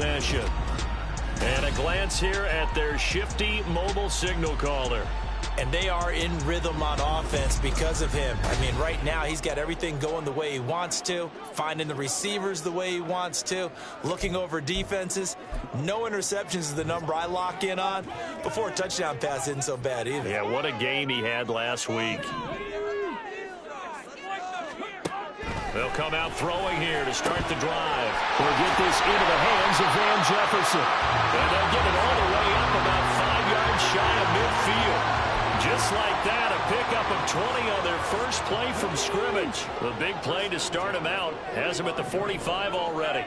possession. And a glance here at their shifty mobile signal caller. And they are in rhythm on offense because of him. I mean, right now, he's got everything going the way he wants to, finding the receivers the way he wants to, looking over defenses. No interceptions is the number I lock in on. Before a touchdown pass isn't so bad either. Yeah, what a game he had last week. They'll come out throwing here to start the drive. They'll get this into the hands of Van Jefferson. And they'll get it all the way up about 5 yards shy of midfield. Just like that, a pickup of 20 on their first play from scrimmage. The big play to start him out has him at the 45 already.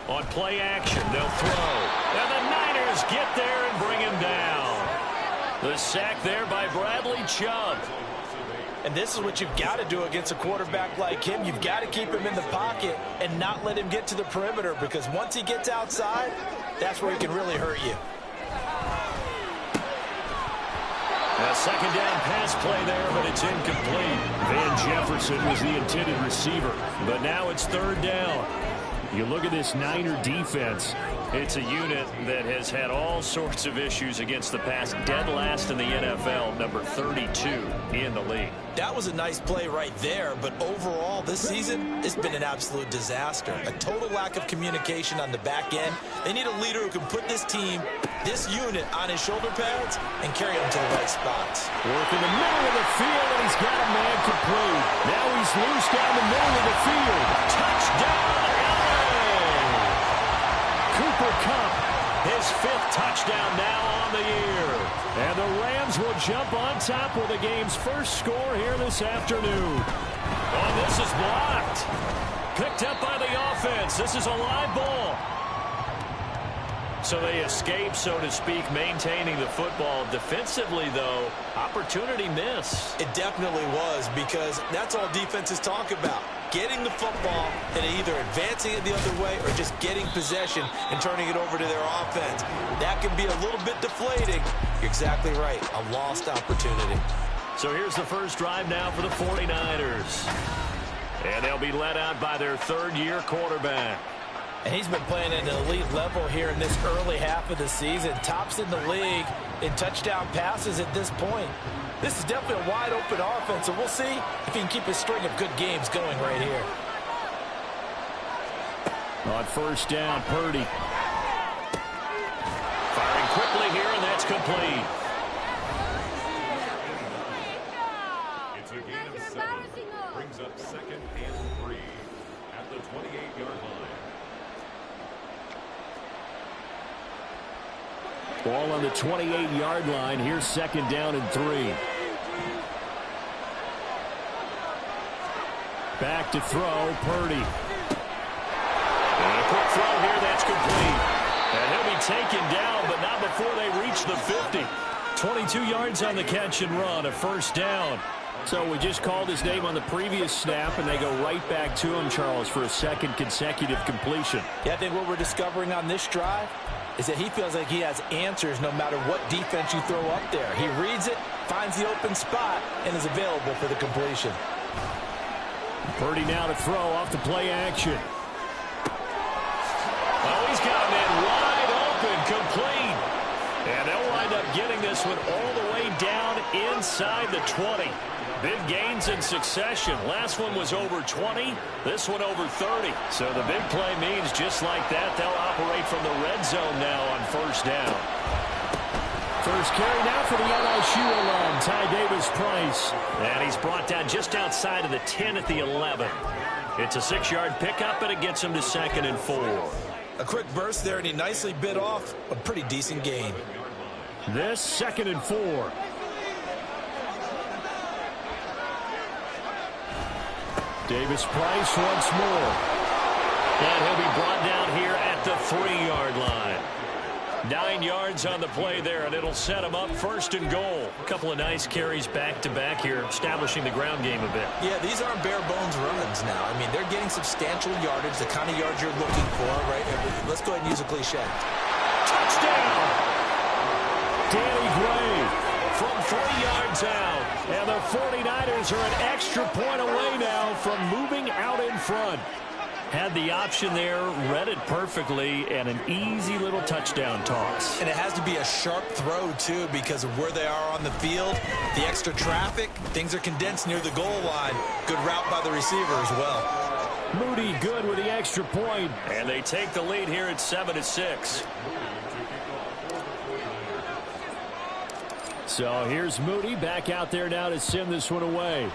On play action, they'll throw. And the Niners get there and bring him down. The sack there by Bradley Chubb. And this is what you've got to do against a quarterback like him. You've got to keep him in the pocket and not let him get to the perimeter, because once he gets outside, that's where he can really hurt you. A second down pass play there, but it's incomplete. Van Jefferson was the intended receiver, but now it's third down. You look at this Niner defense. It's a unit that has had all sorts of issues against the pass. Dead last in the NFL, number 32 in the league. That was a nice play right there, but overall this season, it's been an absolute disaster. A total lack of communication on the back end. They need a leader who can put this team, this unit, on his shoulder pads and carry them to the right spots. Work in the middle of the field, and he's got a man complete. Now he's loose down the middle of the field. Touchdown, Cooper Kupp, his 5th touchdown now on the year. And the Rams will jump on top with the game's first score here this afternoon. Oh, this is blocked. Picked up by the offense. This is a live ball. So they escape, so to speak, maintaining the football. Defensively, though, opportunity miss. It definitely was, because that's all defenses talk about. Getting the football and either advancing it the other way or just getting possession and turning it over to their offense. That can be a little bit deflating. You're exactly right. A lost opportunity. So here's the first drive now for the 49ers. And they'll be led out by their third-year quarterback. And he's been playing at an elite level here in this early half of the season. Tops in the league in touchdown passes at this point. This is definitely a wide-open offense, so we'll see if he can keep a string of good games going right here. On first down, Purdy. Firing quickly here, and that's complete. It's a gain of 7. Brings up 2nd and 3 at the 28-yard line. Ball on the 28-yard line. Here's 2nd down and 3. Back to throw, Purdy. And a quick throw here, that's complete. And he'll be taken down, but not before they reach the 50. 22 yards on the catch and run, a first down. So we just called his name on the previous snap, and they go right back to him, Charles, for a second consecutive completion. Yeah, I think what we're discovering on this drive is that he feels like he has answers no matter what defense you throw up there. He reads it, finds the open spot, and is available for the completion. Purdy now to throw off the play action. Oh, he's got a man wide open, complete. And they'll wind up getting this one all the way down inside the 20. Big gains in succession. Last one was over 20. This one over 30. So the big play means just like that, they'll operate from the red zone now on first down. First carry now for the LSU alum, Ty Davis-Price. And he's brought down just outside of the 10 at the 11. It's a 6-yard pickup, and it gets him to 2nd and 4. A quick burst there, and he nicely bit off a pretty decent gain. This 2nd and 4. Davis-Price once more. And he'll be brought down here at the 3-yard line. 9 yards on the play there, and it'll set him up 1st and goal. A couple of nice carries back-to-back here, establishing the ground game a bit. Yeah, these aren't bare-bones runs now. I mean, they're getting substantial yardage, the kind of yards you're looking for, right? Let's go ahead and use a cliche. Touchdown! Danny Gray from 40 yards out. And the 49ers are an extra point away now from moving out in front. Had the option there, read it perfectly, and an easy little touchdown toss. And it has to be a sharp throw, too, because of where they are on the field, the extra traffic, things are condensed near the goal line. Good route by the receiver as well. Moody good with the extra point, and they take the lead here at 7-6. So here's Moody back out there now to send this one away.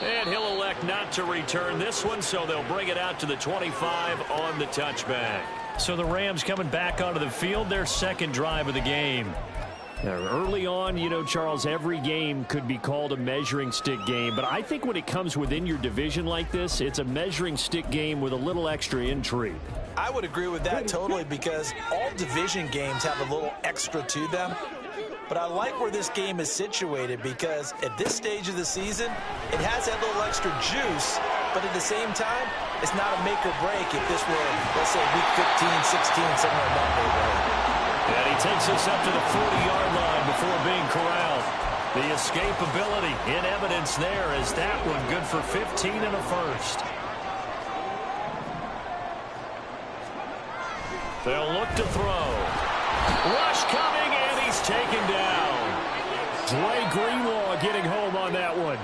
And he'll elect not to return this one, so they'll bring it out to the 25 on the touchback. So the Rams coming back onto the field, their second drive of the game. Now, early on, you know, Charles, every game could be called a measuring stick game, but I think when it comes within your division like this, it's a measuring stick game with a little extra intrigue. I would agree with that totally, because all division games have a little extra to them. But I like where this game is situated, because at this stage of the season, it has that little extra juice, but at the same time, it's not a make or break if this were, let's say, week 15, 16, somewhere in that neighborhood. And he takes us up to the 40-yard line before being corralled. The escapability in evidence there, as that one good for 15 and a first. They'll look to throw. Rush coming, and he's taken down. Dre Greenlaw getting home on that one.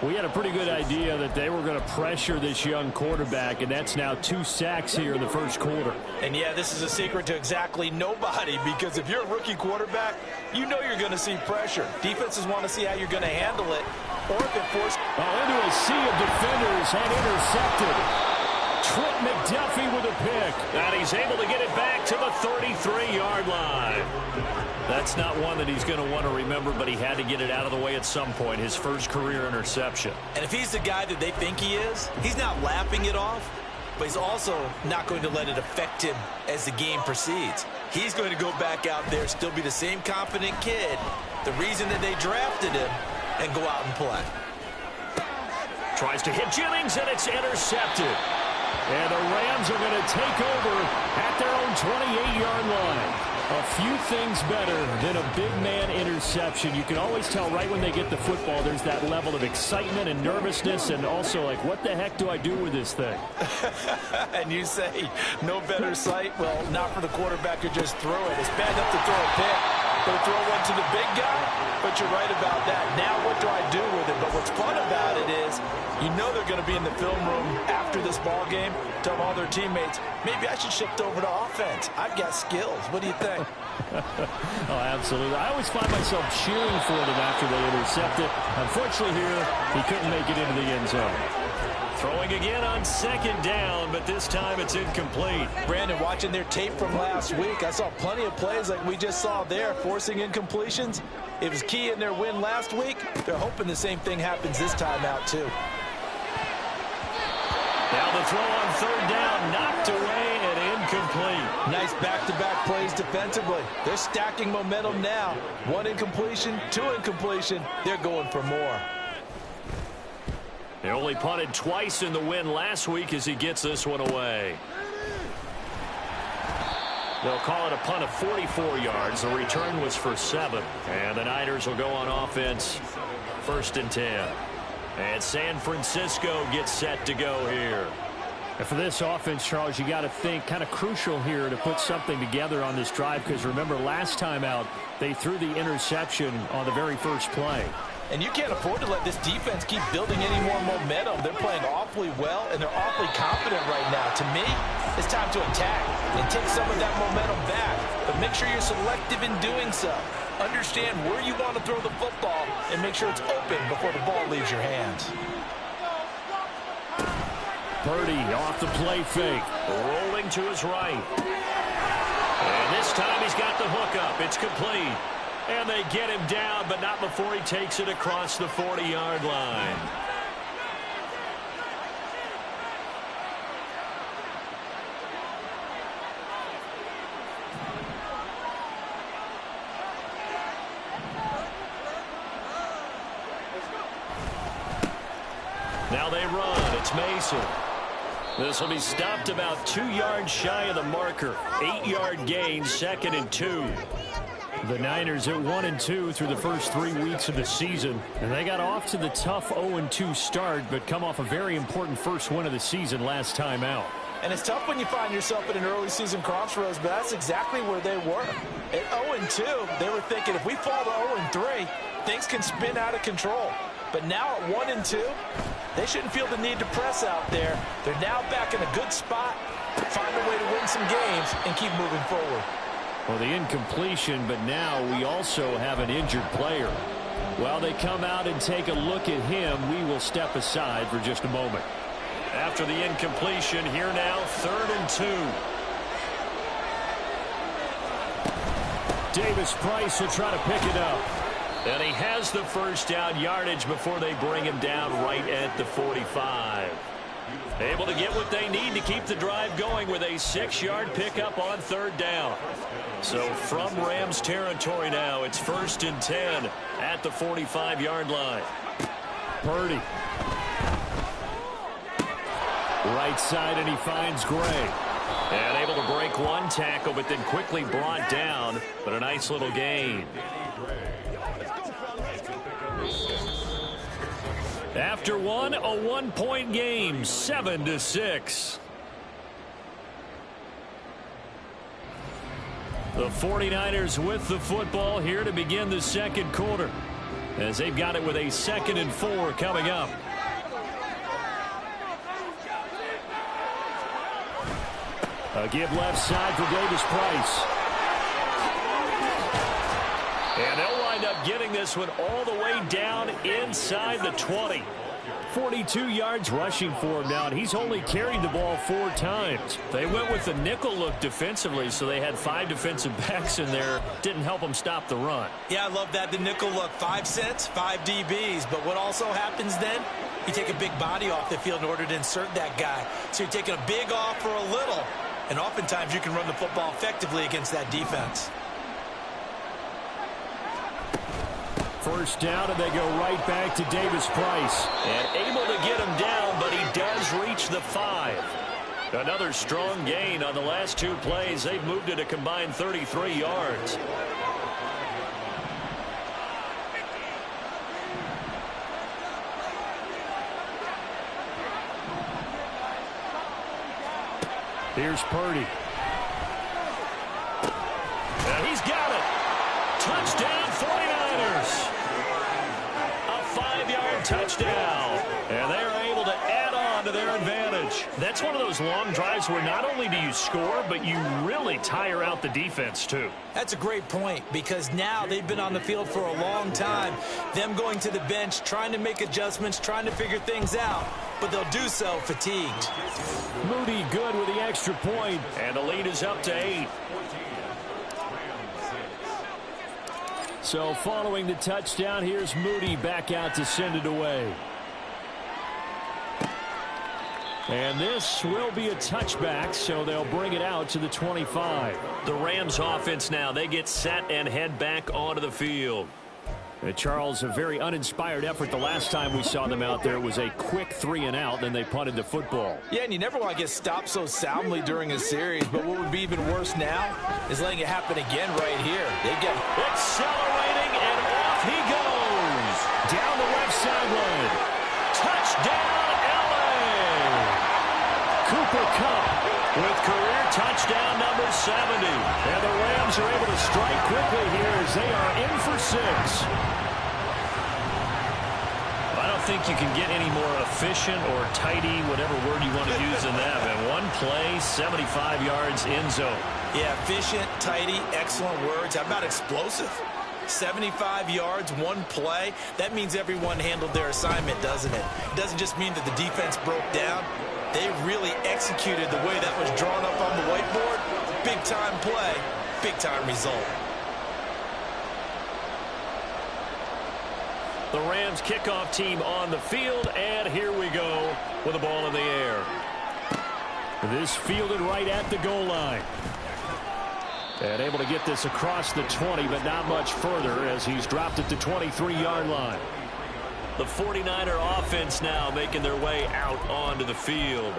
We had a pretty good idea that they were going to pressure this young quarterback, and that's now 2 sacks here in the first quarter. And, yeah, this is a secret to exactly nobody, because if you're a rookie quarterback, you know you're going to see pressure. Defenses want to see how you're going to handle it, or if it forces... into a sea of defenders and intercepted. Trent McDuffie with a pick. And he's able to get it back to the 33-yard line. That's not one that he's going to want to remember, but he had to get it out of the way at some point, his first career interception. And if he's the guy that they think he is, he's not laughing it off, but he's also not going to let it affect him as the game proceeds. He's going to go back out there, still be the same confident kid, the reason that they drafted him, and go out and play. Tries to hit Jennings, and it's intercepted. And the Rams are going to take over at their own 28-yard line. A few things better than a big man interception. You can always tell right when they get the football, there's that level of excitement and nervousness, and also like, what the heck do I do with this thing? And you say, no better sight? Well, not for the quarterback who just threw it. It's bad enough to throw a pick, but to throw one to the big guy? But you're right about that. Now what do I do with it? But what's fun about it is, you know they're going to be in the film room after this ball game, tell all their teammates, maybe I should shift over to offense. I've got skills. What do you think? Oh, absolutely. I always find myself cheering for them after they intercept it. Unfortunately here, he couldn't make it into the end zone. Throwing again on second down, but this time it's incomplete. Brandon, watching their tape from last week, I saw plenty of plays like we just saw there, forcing incompletions. It was key in their win last week. They're hoping the same thing happens this time out, too. Now the throw on third down, knocked away and incomplete. Nice back-to-back plays defensively. They're stacking momentum now. 1 incompletion, 2 incompletion. They're going for more. They only punted twice in the win last week as he gets this one away. They'll call it a punt of 44 yards. The return was for 7. And the Niners will go on offense, 1st and 10. And San Francisco gets set to go here. And for this offense, Charles, you got to think kind of crucial here to put something together on this drive, because remember last time out they threw the interception on the very first play. And you can't afford to let this defense keep building any more momentum. They're playing awfully well, and they're awfully confident right now. To me, it's time to attack and take some of that momentum back. But make sure you're selective in doing so. Understand where you want to throw the football and make sure it's open before the ball leaves your hands. Purdy off the play fake, rolling to his right. And this time he's got the hook up. It's complete. And they get him down, but not before he takes it across the 40-yard line. Now they run. It's Mason. This will be stopped about 2 yards shy of the marker. 8-yard gain, 2nd and 2. The Niners at 1-2 through the first 3 weeks of the season. And they got off to the tough 0-2 start, but come off a very important first win of the season last time out. And it's tough when you find yourself at an early season crossroads, but that's exactly where they were. At 0-2, they were thinking if we fall to 0-3, things can spin out of control. But now at 1-2, they shouldn't feel the need to press out there. They're now back in a good spot, find a way to win some games, and keep moving forward. Well, the incompletion, but now we also have an injured player. While they come out and take a look at him, we will step aside for just a moment. After the incompletion, here now, 3rd and 2. Davis Price will try to pick it up. And he has the first down yardage before they bring him down right at the 45. Able to get what they need to keep the drive going with a 6-yard pickup on 3rd down. So from Rams territory now, it's 1st and 10 at the 45-yard line. Purdy. Right side, and he finds Gray. And able to break one tackle, but then quickly brought down. But a nice little gain. After one, a 1-point game, 7-6. The 49ers with the football here to begin the second quarter, as they've got it with a 2nd and 4 coming up. A give left side for Davis Price. And they'll wind up getting this one all the way down inside the 20. 42 yards rushing for him now, and he's only carried the ball 4 times. They went with the nickel look defensively, so they had 5 defensive backs in there. Didn't help them stop the run. Yeah, I love that, the nickel look. 5 cents, 5 DBs. But what also happens then? You take a big body off the field in order to insert that guy. So you're taking a big off for a little. And oftentimes you can run the football effectively against that defense. First down, and they go right back to Davis Price. And able to get him down, but he does reach the 5. Another strong gain on the last 2 plays. They've moved it a combined 33 yards. Here's Purdy. And he's got it. Touchdown, 49ers. A 5-yard touchdown. And they are able to add on to their advantage. That's one of those long drives where not only do you score, but you really tire out the defense, too. That's a great point, because now they've been on the field for a long time. Them going to the bench, trying to make adjustments, trying to figure things out, but they'll do so fatigued. Moody good with the extra point, and the lead is up to 8. So following the touchdown, here's Moody back out to send it away. And this will be a touchback, so they'll bring it out to the 25. The Rams offense now, they get set and head back onto the field. Charles, a very uninspired effort the last time we saw them out there. It was a quick 3-and-out, then they punted the football. Yeah, and you never want to get stopped so soundly during a series, but what would be even worse now is letting it happen again right here. They get accelerating, and off he goes. Down the left sideline. Touchdown, L.A. Cooper Kupp with career touchdown number 70. And the Rams are able to strike quickly here as they are in for 6. I don't think you can get any more efficient or tidy, whatever word you want to use in that. And one play, 75 yards in zone. Yeah, efficient, tidy, excellent words. How about explosive? 75 yards, one play. That means everyone handled their assignment, doesn't it? It doesn't just mean that the defense broke down. They really executed the way that was drawn up on the whiteboard. Big-time play, big-time result. The Rams kickoff team on the field, and here we go with the ball in the air. This fielded right at the goal line. And able to get this across the 20, but not much further as he's dropped at the 23-yard line. The 49er offense now making their way out onto the field.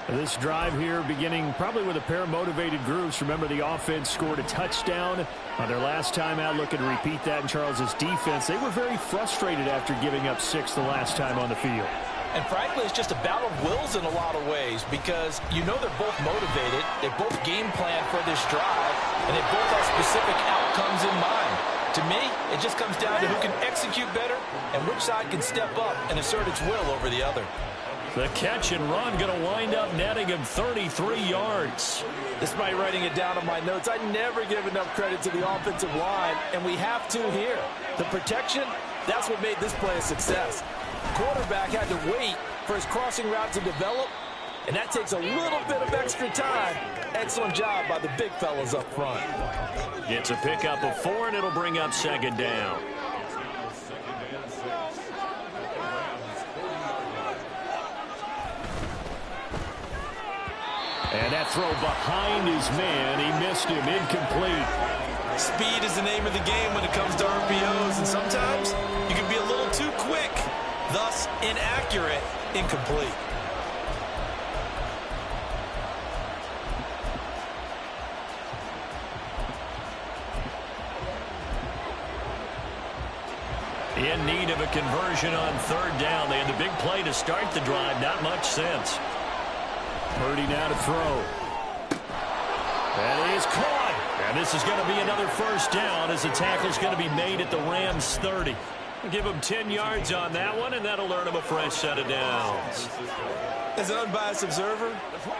This drive here beginning probably with a pair of motivated groups. Remember, the offense scored a touchdown on their last time out, looking to repeat that in Charles's defense. They were very frustrated after giving up 6 the last time on the field. And frankly, it's just a battle of wills in a lot of ways because you know they're both motivated, they both game plan for this drive, and they both have specific outcomes in mind. To me, it just comes down to who can execute better and which side can step up and assert its will over the other. The catch and run going to wind up netting him 33 yards. Despite writing it down on my notes, I never give enough credit to the offensive line, and we have to here. The protection, that's what made this play a success. Quarterback had to wait for his crossing route to develop, and that takes a little bit of extra time. Excellent job by the big fellas up front. It's a pickup of 4, and it'll bring up 2nd down. And that throw behind his man, he missed him, incomplete. Speed is the name of the game when it comes to RPOs, and sometimes you can be a little too quick, thus inaccurate, incomplete. In need of a conversion on 3rd down. They had the big play to start the drive, not much sense. Purdy now to throw. That is caught. And this is going to be another 1st down as the tackle's going to be made at the Rams 30. Give him 10 yards on that one, and that'll earn him a fresh set of downs. As an unbiased observer,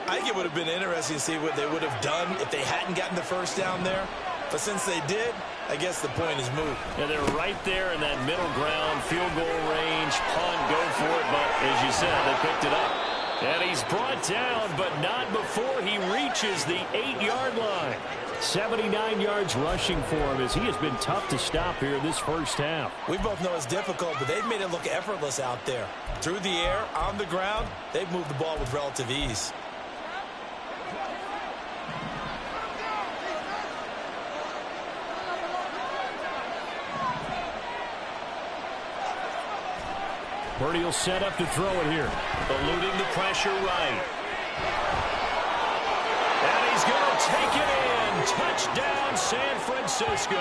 I think it would have been interesting to see what they would have done if they hadn't gotten the 1st down there. But since they did, I guess the point is moot. And they're right there in that middle ground, field goal range, punt, go for it. But as you said, they picked it up. And he's brought down, but not before he reaches the 8-yard line. 79 yards rushing for him as he has been tough to stop here in this 1st half. We both know it's difficult, but they've made it look effortless out there. Through the air, on the ground, they've moved the ball with relative ease. Purdy will set up to throw it here. Eluding the pressure right. And he's going to take it in. Touchdown, San Francisco.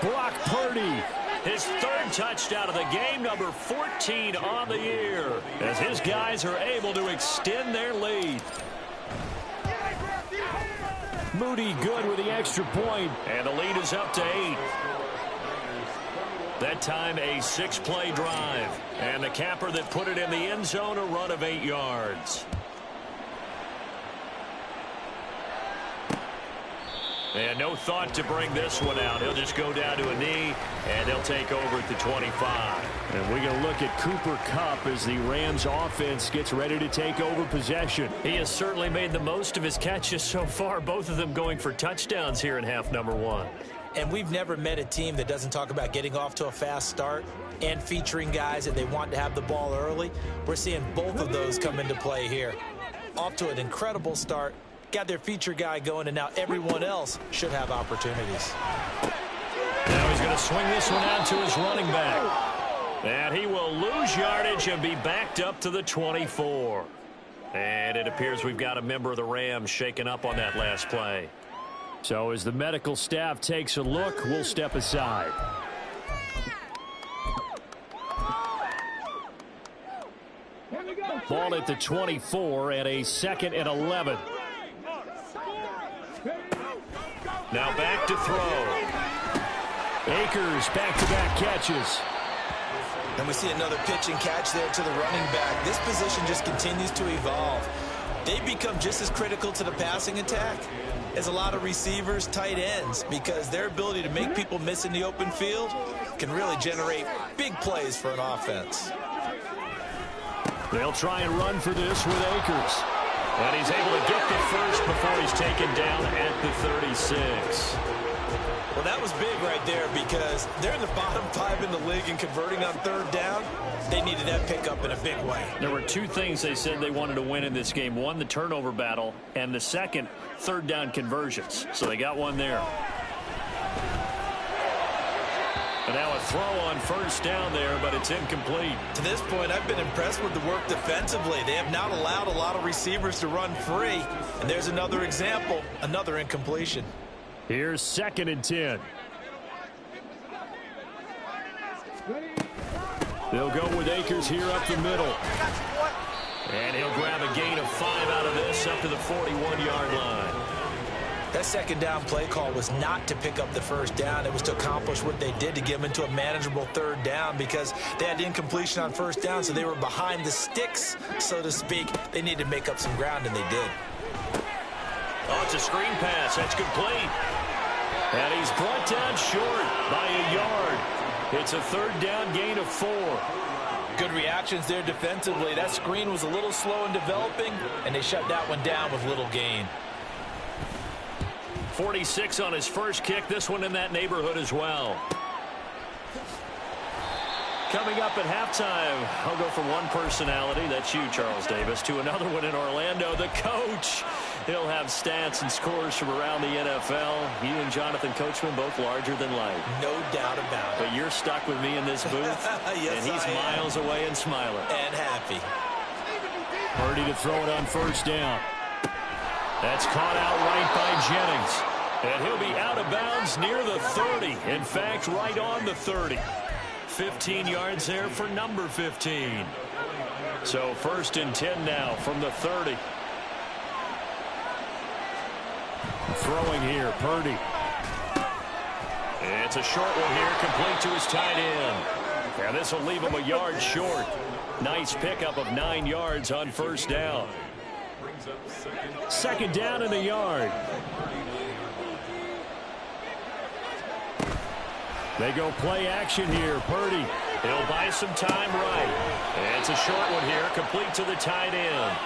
Brock Purdy. His 3rd touchdown of the game, number 14 on the year, as his guys are able to extend their lead. Moody good with the extra point, and the lead is up to 8. That time a 6-play drive. And the capper that put it in the end zone, a run of 8 yards. And no thought to bring this one out. He'll just go down to a knee, and they'll take over at the 25. And we're going to look at Cooper Kupp as the Rams offense gets ready to take over possession. He has certainly made the most of his catches so far, both of them going for touchdowns here in half number 1. And we've never met a team that doesn't talk about getting off to a fast start and featuring guys that they want to have the ball early. We're seeing both of those come into play here. Off to an incredible start, got their feature guy going, and now everyone else should have opportunities. Now he's going to swing this one out to his running back. And he will lose yardage and be backed up to the 24. And it appears we've got a member of the Rams shaken up on that last play. So as the medical staff takes a look, we'll step aside. Ball at the 24 and a 2nd and 11. Now back to throw. Akers back-to-back catches. And we see another pitch and catch there to the running back. This position just continues to evolve. They become just as critical to the passing attack as a lot of receivers, tight ends, because their ability to make people miss in the open field can really generate big plays for an offense. They'll try and run for this with Akers. And he's able to get the first before he's taken down at the 36. Well, that was big right there because they're in the bottom 5 in the league and converting on 3rd down. They needed that pickup in a big way. There were 2 things they said they wanted to win in this game. One, the turnover battle, and the second, 3rd down conversions. So they got one there. And now a throw on first down there, but it's incomplete. To this point, I've been impressed with the work defensively. They have not allowed a lot of receivers to run free. And there's another example, another incompletion. Here's 2nd and 10. They'll go with Akers here up the middle. And he'll grab a gain of 5 out of this up to the 41-yard line. That second down play call was not to pick up the first down. It was to accomplish what they did, to get them into a manageable 3rd down, because they had incompletion on 1st down, so they were behind the sticks, so to speak. They needed to make up some ground, and they did. Oh, it's a screen pass. That's complete. And he's brought down short by a yard. It's a 3rd down gain of 4. Good reactions there defensively. That screen was a little slow in developing, and they shut that one down with little gain. 46 on his first kick. This one in that neighborhood as well. Coming up at halftime, I'll go from one personality, that's you, Charles Davis, to another one in Orlando, the coach. He'll have stats and scores from around the NFL. You and Jonathan Coachman, both larger than life. No doubt about it. But you're stuck with me in this booth, yes, and he's miles away and smiling. And happy. Purdy to throw it on first down. That's caught out right by Jennings. And he'll be out of bounds near the 30. In fact, right on the 30. 15 yards there for number 15. So 1st and 10 now from the 30. Throwing here, Purdy. It's a short one here, complete to his tight end. And this will leave him a yard short. Nice pickup of 9 yards on first down. 2nd down and a yard. They go play action here. Purdy. He'll buy some time right. It's a short one here, complete to the tight end.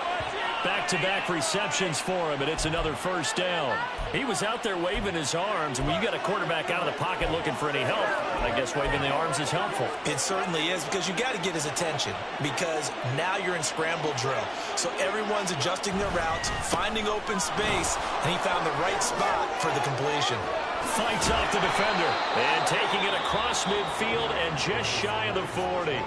Back-to-back receptions for him, and it's another first down. He was out there waving his arms, and when you got a quarterback out of the pocket looking for any help, I guess waving the arms is helpful. It certainly is, because you got to get his attention, because now you're in scramble drill. So everyone's adjusting their routes, finding open space, and he found the right spot for the completion. Fights off the defender, and taking it across midfield and just shy of the 40.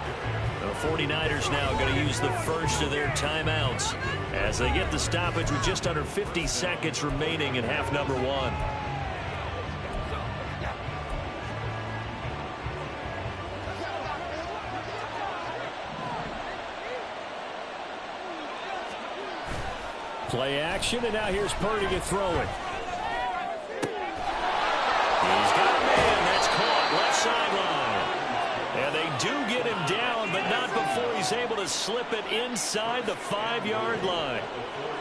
The 49ers now going to use the first of their timeouts as they get the stoppage with just under 50 seconds remaining in half number 1. Play action, and now here's Purdy to throw it. He's got a man. That's caught left sideline. And they do get him down, but not before he's able to slip it inside the 5-yard line.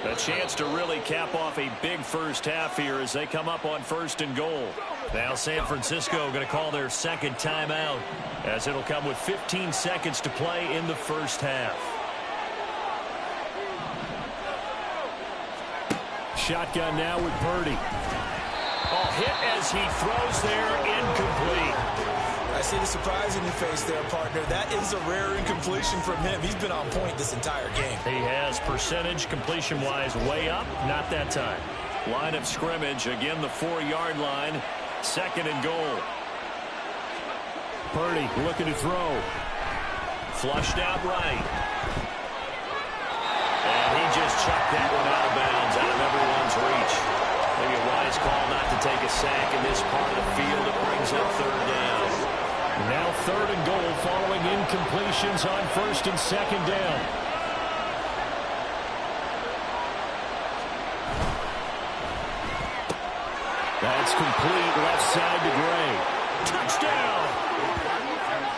A chance to really cap off a big first half here as they come up on 1st and goal. Now San Francisco going to call their 2nd timeout as it'll come with 15 seconds to play in the first half. Shotgun now with Purdy. Oh, hit as he throws there, incomplete. I see the surprise in your face there, partner. That is a rare incompletion from him. He's been on point this entire game. He has percentage completion-wise way up. Not that time. Line of scrimmage, again the 4-yard line. 2nd and goal. Purdy looking to throw. Flushed out right. And he just chucked that one out of bounds, out of everyone's reach. Maybe a wise call not to take a sack in this part of the field. It brings up 3rd down. Now 3rd and goal following incompletions on 1st and 2nd down. That's complete left side to Gray. Touchdown!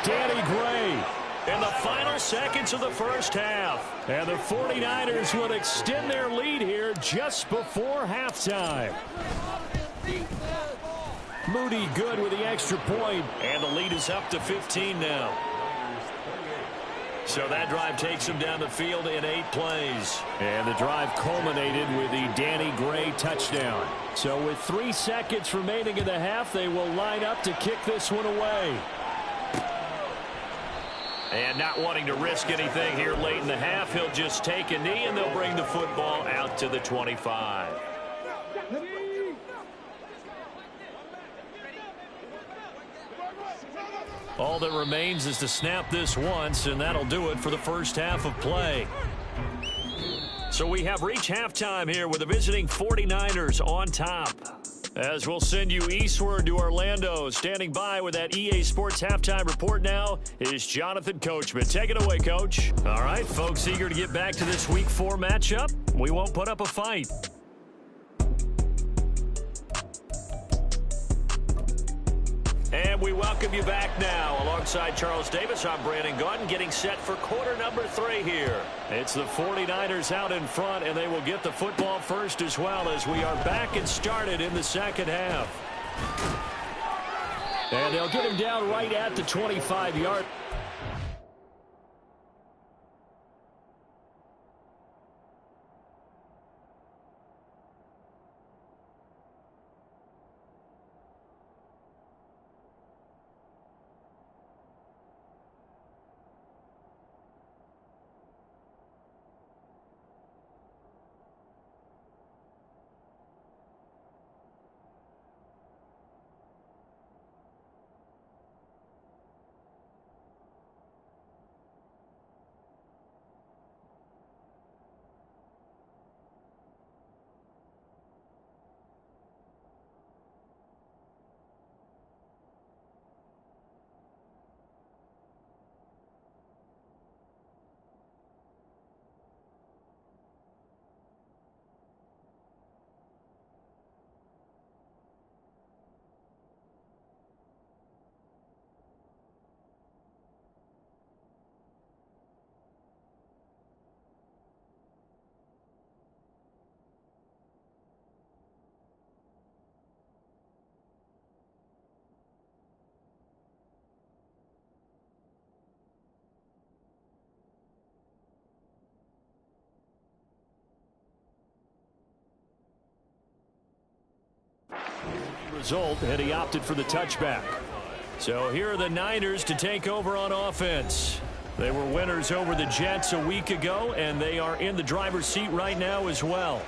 Danny Gray in the final seconds of the first half. And the 49ers would extend their lead here just before halftime. Moody good with the extra point, and the lead is up to 15 now. So that drive takes them down the field in 8 plays. And the drive culminated with the Danny Gray touchdown. So with 3 seconds remaining in the half, they will line up to kick this one away. And not wanting to risk anything here late in the half, he'll just take a knee, and they'll bring the football out to the 25. All that remains is to snap this once, and that'll do it for the first half of play. So we have reached halftime here with the visiting 49ers on top. As we'll send you eastward to Orlando, standing by with that EA Sports halftime report now is Jonathan Coachman. Take it away, Coach. All right, folks, eager to get back to this Week 4 matchup. We won't put up a fight. And we welcome you back now. Alongside Charles Davis, I'm Brandon Gaudin, getting set for quarter number 3 here. It's the 49ers out in front, and they will get the football first as well as we are back and started in the second half. And they'll get him down right at the 25-yard. Result, and he opted for the touchback. So here are the Niners to take over on offense. They were winners over the Jets a week ago, and they are in the driver's seat right now as well.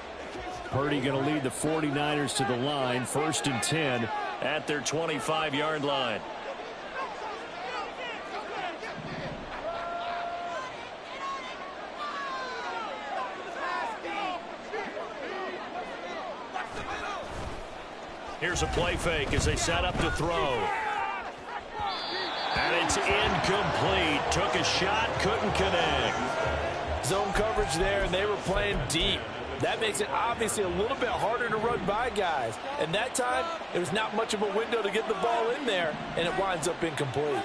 Purdy going to lead the 49ers to the line, 1st and 10 at their 25-yard line. Here's a play fake as they set up to throw. And it's incomplete. Took a shot, couldn't connect. Zone coverage there, and they were playing deep. That makes it obviously a little bit harder to run by guys. And that time, there was not much of a window to get the ball in there, and it winds up incomplete.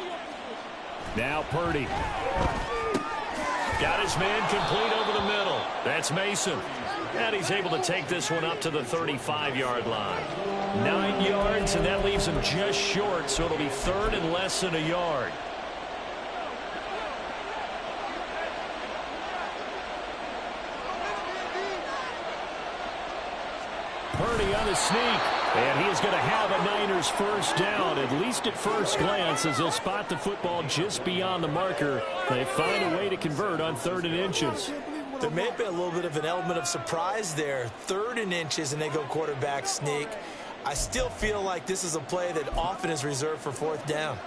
Now Purdy. Got his man complete over the middle. That's Mason. And he's able to take this one up to the 35-yard line. 9 yards, and that leaves him just short, so it'll be 3rd and less than a yard. Purdy on the sneak, and he is going to have a Niners first down, at least at first glance, as they'll spot the football just beyond the marker. They find a way to convert on 3rd and inches. There may have been a little bit of an element of surprise there. 3rd and inches, and they go quarterback sneak. I still feel like this is a play that often is reserved for 4th down.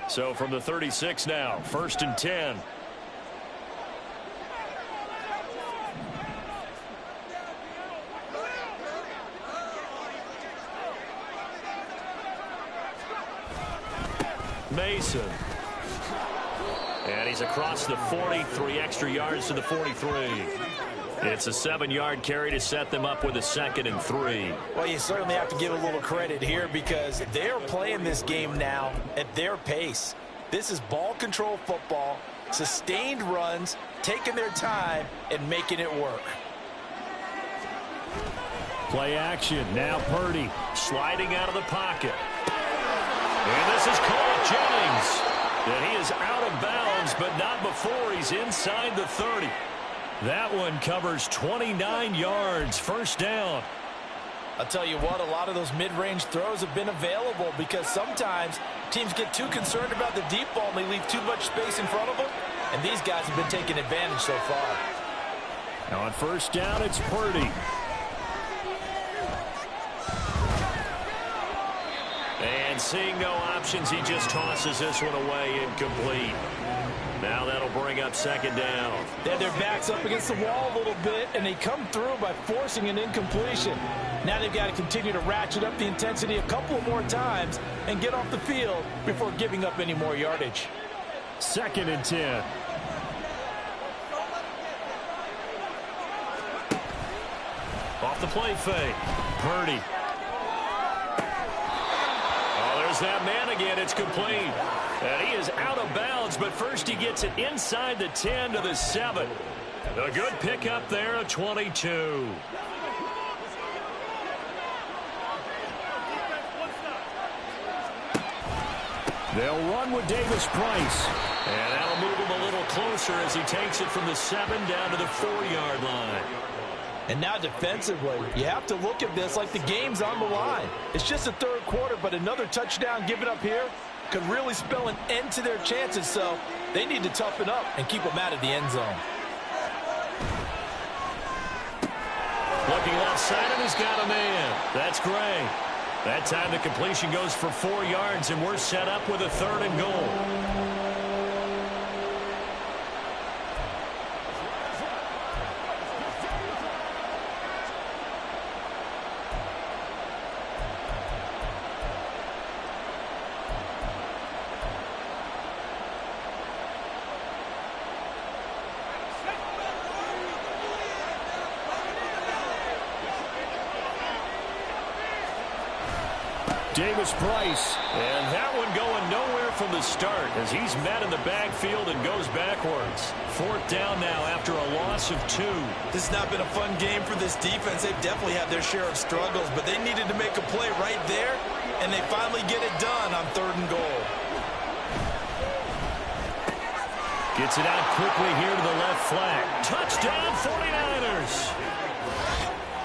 So from the 36 now, 1st and 10. Mason. And he's across the 40, 3 extra yards to the 43. It's a 7-yard carry to set them up with a 2nd and 3. Well, you certainly have to give a little credit here because they're playing this game now at their pace. This is ball control football, sustained runs, taking their time, and making it work. Play action. Now Purdy sliding out of the pocket. And this is called Jennings. And he is out of bounds, but not before he's inside the 30. That one covers 29 yards, 1st down. I'll tell you what, a lot of those mid-range throws have been available because sometimes teams get too concerned about the deep ball and they leave too much space in front of them. And these guys have been taking advantage so far. Now on 1st down, it's Purdy. And seeing no options, he just tosses this one away, incomplete. Now that'll bring up second down. They had their backs up against the wall a little bit, and they come through by forcing an incompletion. Now they've got to continue to ratchet up the intensity a couple more times and get off the field before giving up any more yardage. 2nd and 10. Off the play fake. Purdy. Oh, there's that man again. It's complete. And he is out of bounds, but first he gets it inside the 10 to the 7. A good pickup there of 22. They'll run with Davis Price. And that'll move him a little closer as he takes it from the 7 down to the 4-yard line. And now defensively, you have to look at this like the game's on the line. It's just the 3rd quarter, but another touchdown given up here could really spell an end to their chances, so they need to toughen up and keep them out of the end zone. Looking left side, and he's got a man. That's Gray. That time the completion goes for 4 yards, and we're set up with a 3rd and goal. Davis Price, and that one going nowhere from the start as he's met in the backfield and goes backwards. 4th down now after a loss of 2. This has not been a fun game for this defense. They've definitely had their share of struggles, but they needed to make a play right there, and they finally get it done on 3rd and goal. Gets it out quickly here to the left flank. Touchdown 49ers.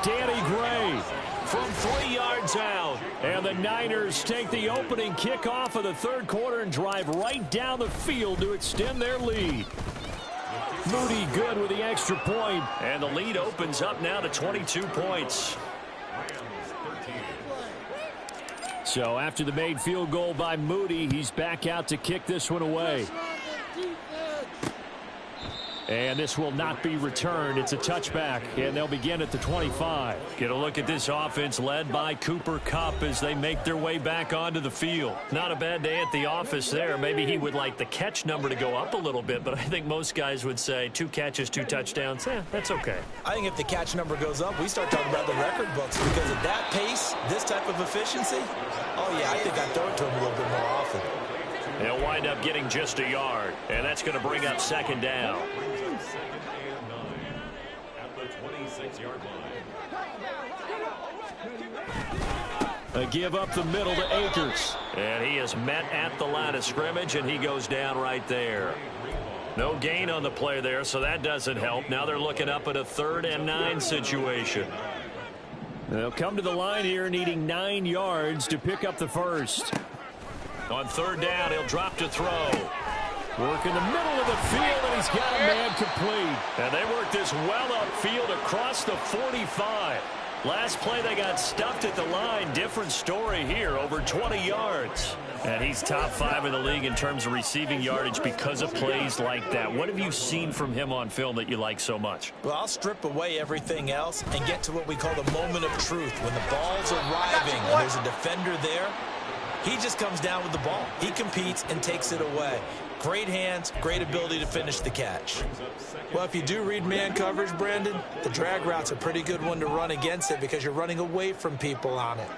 Danny Gray from 3 yards out. And the Niners take the opening kickoff of the 3rd quarter and drive right down the field to extend their lead. Moody good with the extra point. And the lead opens up now to 22 points. So after the made field goal by Moody, he's back out to kick this one away. And this will not be returned. It's a touchback, and they'll begin at the 25. Get a look at this offense led by Cooper Kupp as they make their way back onto the field. Not a bad day at the office there. Maybe he would like the catch number to go up a little bit, but I think most guys would say 2 catches, 2 touchdowns. That's okay. I think if the catch number goes up, we start talking about the record books because at that pace, this type of efficiency, oh, yeah, I think I'd throw it to him a little bit more often. They'll wind up getting just a yard, and that's going to bring up 2nd down. 2nd and 9 at the 26-yard line. A give up the middle to Akers. And he is met at the line of scrimmage, and he goes down right there. No gain on the play there, so that doesn't help. Now they're looking up at a 3rd and 9 situation. They'll come to the line here needing 9 yards to pick up the first. On 3rd down, he'll drop to throw. Work in the middle of the field, and he's got a man complete. And they work this well upfield across the 45. Last play, they got stuffed at the line. Different story here, over 20 yards. And he's top 5 in the league in terms of receiving yardage because of plays like that. What have you seen from him on film that you like so much? Well, I'll strip away everything else and get to what we call the moment of truth. When the ball's arriving and there's a defender there, he just comes down with the ball. He competes and takes it away. Great hands, great ability to finish the catch. Well, if you do read man coverage, Brandon, the drag route's a pretty good one to run against it because you're running away from people on it.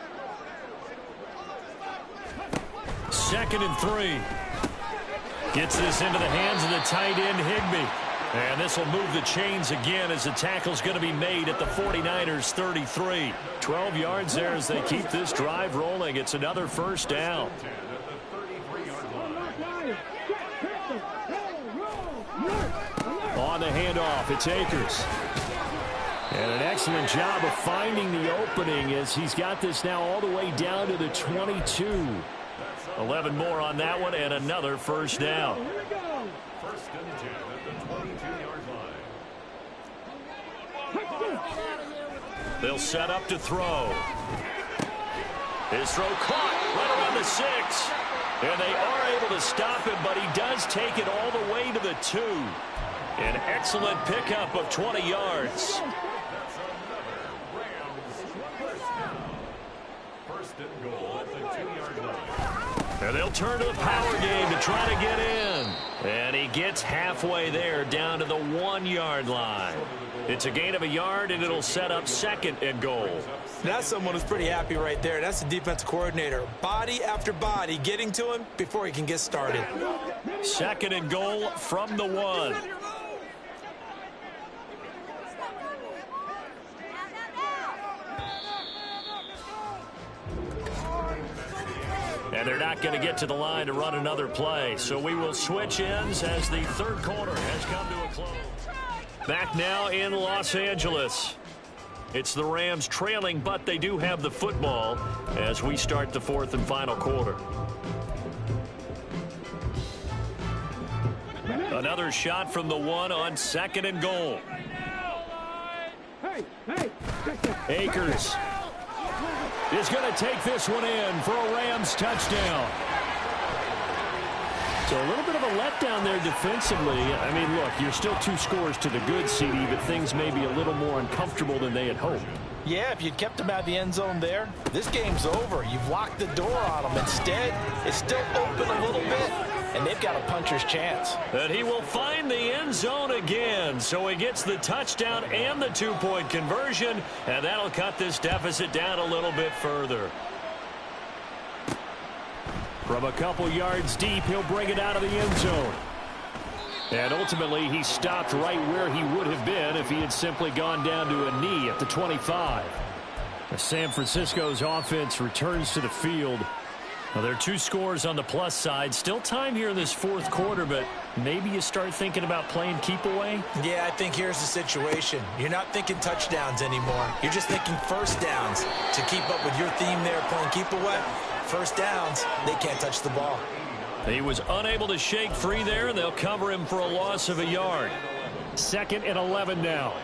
2nd and 3. Gets this into the hands of the tight end, Higbee. And this will move the chains again as the tackle's going to be made at the 49ers 33. 12 yards there as they keep this drive rolling. It's another 1st down. On the handoff, it's Akers. And an excellent job of finding the opening as he's got this now all the way down to the 22. 11 more on that one and another 1st down. 1st and 10 at the 22-yard line. They'll set up to throw. His throw caught. right around the 6. And they are able to stop him, but he does take it all the way to the 2. An excellent pickup of 20 yards. First and goal at the 2-yard line. And they'll turn to the power game to try to get in. And he gets halfway there down to the 1-yard line. It's a gain of a yard, and it'll set up second and goal. That's someone who's pretty happy right there. That's the defensive coordinator. Body after body getting to him before he can get started. Second and goal from the 1. And they're not going to get to the line to run another play. So we will switch ends as the third quarter has come to a close. Back now in Los Angeles. It's the Rams trailing, but they do have the football as we start the fourth and final quarter. Another shot from the 1 on second and goal. Akers is going to take this one in for a Rams touchdown. So a little bit of a letdown there defensively. I mean, look, you're still 2 scores to the good, CD, but things may be a little more uncomfortable than they had hoped. Yeah, if you'd kept them out of the end zone there, this game's over. You've locked the door on them. Instead, it's still open a little bit, and they've got a puncher's chance. And he will find the end zone again. So he gets the touchdown and the 2-point conversion, and that'll cut this deficit down a little bit further. From a couple yards deep, he'll bring it out of the end zone. And ultimately, he stopped right where he would have been if he had simply gone down to a knee at the 25. San Francisco's offense returns to the field. Well, there are 2 scores on the plus side. Still time here in this fourth quarter, but maybe you start thinking about playing keep away? Yeah, I think here's the situation. You're not thinking touchdowns anymore. You're just thinking first downs. To keep up with your theme there, playing keep away, first downs, they can't touch the ball. He was unable to shake free there, and they'll cover him for a loss of a yard. Second and 11 now.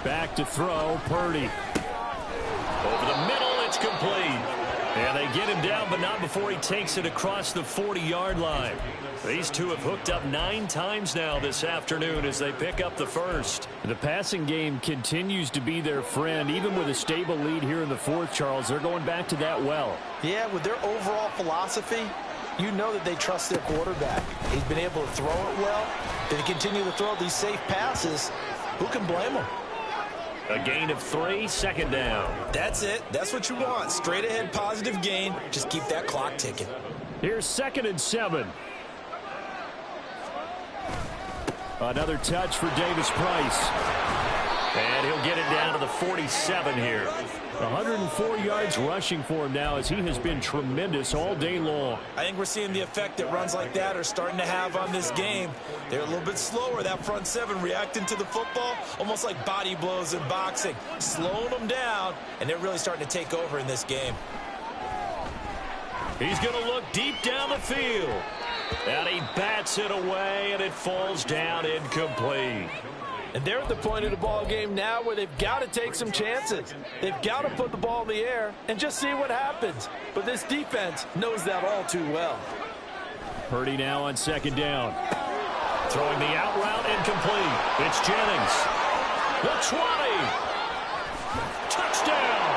Back to throw, Purdy. Over the middle, it's complete. And they get him down, but not before he takes it across the 40-yard line. These two have hooked up 9 times now this afternoon as they pick up the first. The passing game continues to be their friend. Even with a stable lead here in the fourth, Charles, they're going back to that well. Yeah, with their overall philosophy, you know that they trust their quarterback. He's been able to throw it well. They continue to throw these safe passes. Who can blame them? A gain of 3, second down. That's it. That's what you want. Straight ahead positive gain. Just keep that clock ticking. Here's second and 7. Another touch for Davis Price. And he'll get it down to the 47 here. 104 yards rushing for him now as he has been tremendous all day long. I think we're seeing the effect that runs like that are starting to have on this game. They're a little bit slower, that front 7 reacting to the football, almost like body blows in boxing, slowing them down, and they're really starting to take over in this game. He's going to look deep down the field. And he bats it away, and it falls down incomplete. And they're at the point of the ball game now where they've got to take some chances. They've got to put the ball in the air and just see what happens. But this defense knows that all too well. Purdy now on second down. Throwing the out route incomplete. It's Jennings. The 20. Touchdown.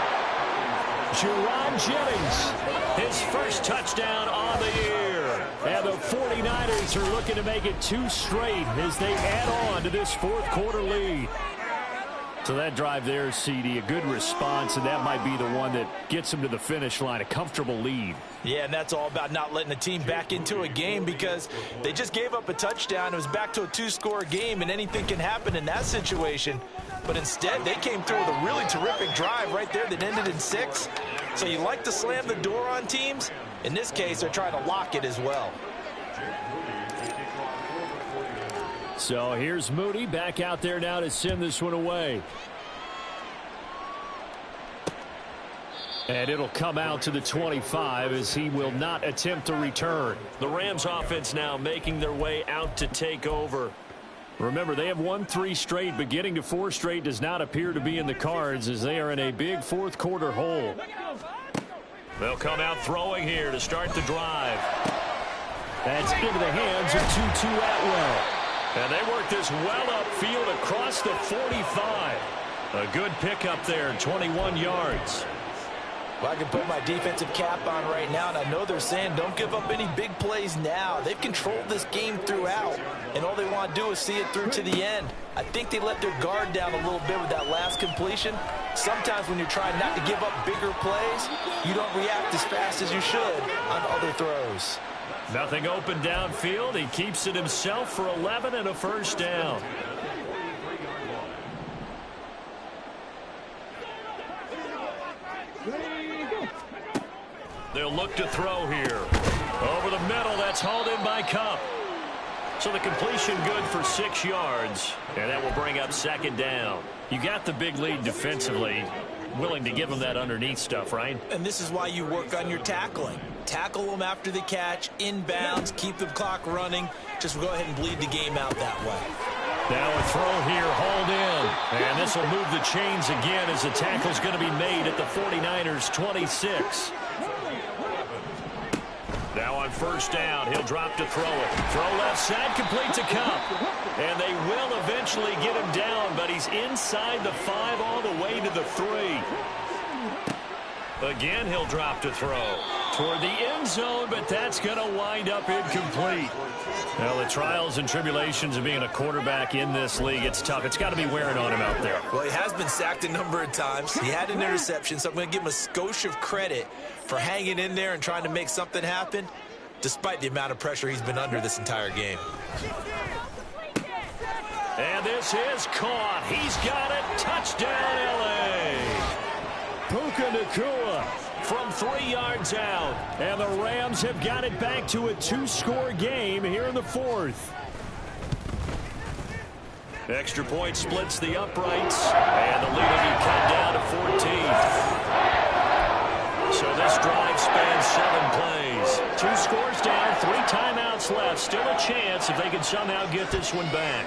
Jerron Jennings. His first touchdown on the year. And the 49ers are looking to make it 2 straight as they add on to this fourth quarter lead. So that drive there, CD, a good response, and that might be the one that gets them to the finish line, a comfortable lead. Yeah, and that's all about not letting the team back into a game because they just gave up a touchdown. It was back to a 2-score game, and anything can happen in that situation. But instead, they came through with a really terrific drive right there that ended in 6. So you like to slam the door on teams. In this case, they're trying to lock it as well. So here's Moody back out there now to send this one away. And it'll come out to the 25 as he will not attempt to return. The Rams offense now making their way out to take over. Remember, they have won 3 straight, but getting to 4 straight does not appear to be in the cards as they are in a big fourth quarter hole. They'll come out throwing here to start the drive. That's into the hands of Tutu Atwell. And they work this well upfield across the 45. A good pickup there, 21 yards. Well, I can put my defensive cap on right now, and I know they're saying don't give up any big plays now. They've controlled this game throughout, and all they want to do is see it through to the end. I think they let their guard down a little bit with that last completion. Sometimes when you're trying not to give up bigger plays, you don't react as fast as you should on other throws. Nothing open downfield. He keeps it himself for 11 and a first down. They'll look to throw here. Over the middle, that's hauled in by Cup. So the completion good for 6 yards, and that will bring up second down. You got the big lead defensively. Willing to give them that underneath stuff, right? And this is why you work on your tackling. Tackle them after the catch, inbounds, keep the clock running. Just go ahead and bleed the game out that way. Now a throw here, hauled in. And this will move the chains again as the tackle's going to be made at the 49ers' 26. Now on first down, he'll drop to throw it. Throw left side, complete to Cup. And they will eventually get him down, but he's inside the 5 all the way to the 3. Again, he'll drop to throw. Toward the end zone, but that's going to wind up incomplete. Well, the trials and tribulations of being a quarterback in this league, it's tough. It's got to be wearing on him out there. Well, he has been sacked a number of times. He had an interception, so I'm going to give him a skosh of credit for hanging in there and trying to make something happen, despite the amount of pressure he's been under this entire game. And this is caught. He's got it. Touchdown, L.A. Puka Nacua from 3 yards out. And the Rams have got it back to a 2-score game here in the 4th. Extra point splits the uprights. And the lead will be cut down to 14. So this drive spans 7 plays. 2 scores down, 3 timeouts left. Still a chance if they can somehow get this one back.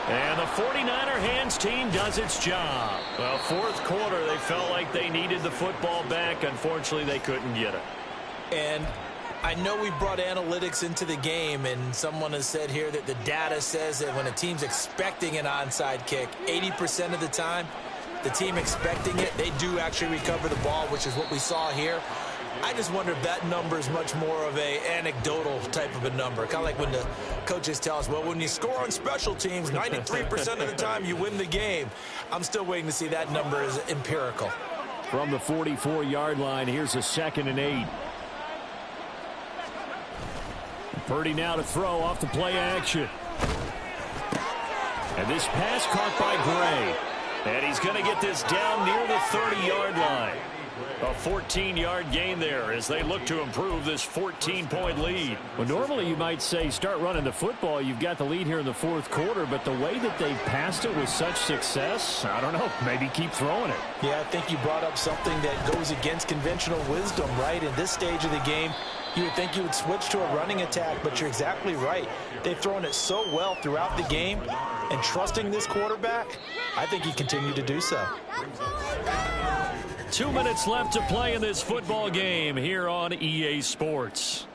And the 49er hands team does its job. Well, fourth quarter, they felt like they needed the football back. Unfortunately, they couldn't get it. And I know we brought analytics into the game, and someone has said here that the data says that when a team's expecting an onside kick, 80% of the time, the team expecting it, they do actually recover the ball, which is what we saw here. I just wonder if that number is much more of a anecdotal type of a number. Kind of like when the coaches tell us, well, when you score on special teams, 93% of the time you win the game. I'm still waiting to see that number as empirical. From the 44-yard line, here's a 2nd and 8. Purdy now to throw off the play action. And this pass caught by Gray. And he's going to get this down near the 30-yard line. A 14-yard gain there as they look to improve this 14-point lead. Well, normally you might say start running the football. You've got the lead here in the fourth quarter, but the way that they passed it with such success, I don't know, maybe keep throwing it. Yeah, I think you brought up something that goes against conventional wisdom, right? In this stage of the game, you would think you would switch to a running attack, but you're exactly right. They've thrown it so well throughout the game, and trusting this quarterback, I think he continued to do so. 2 minutes left to play in this football game here on EA Sports.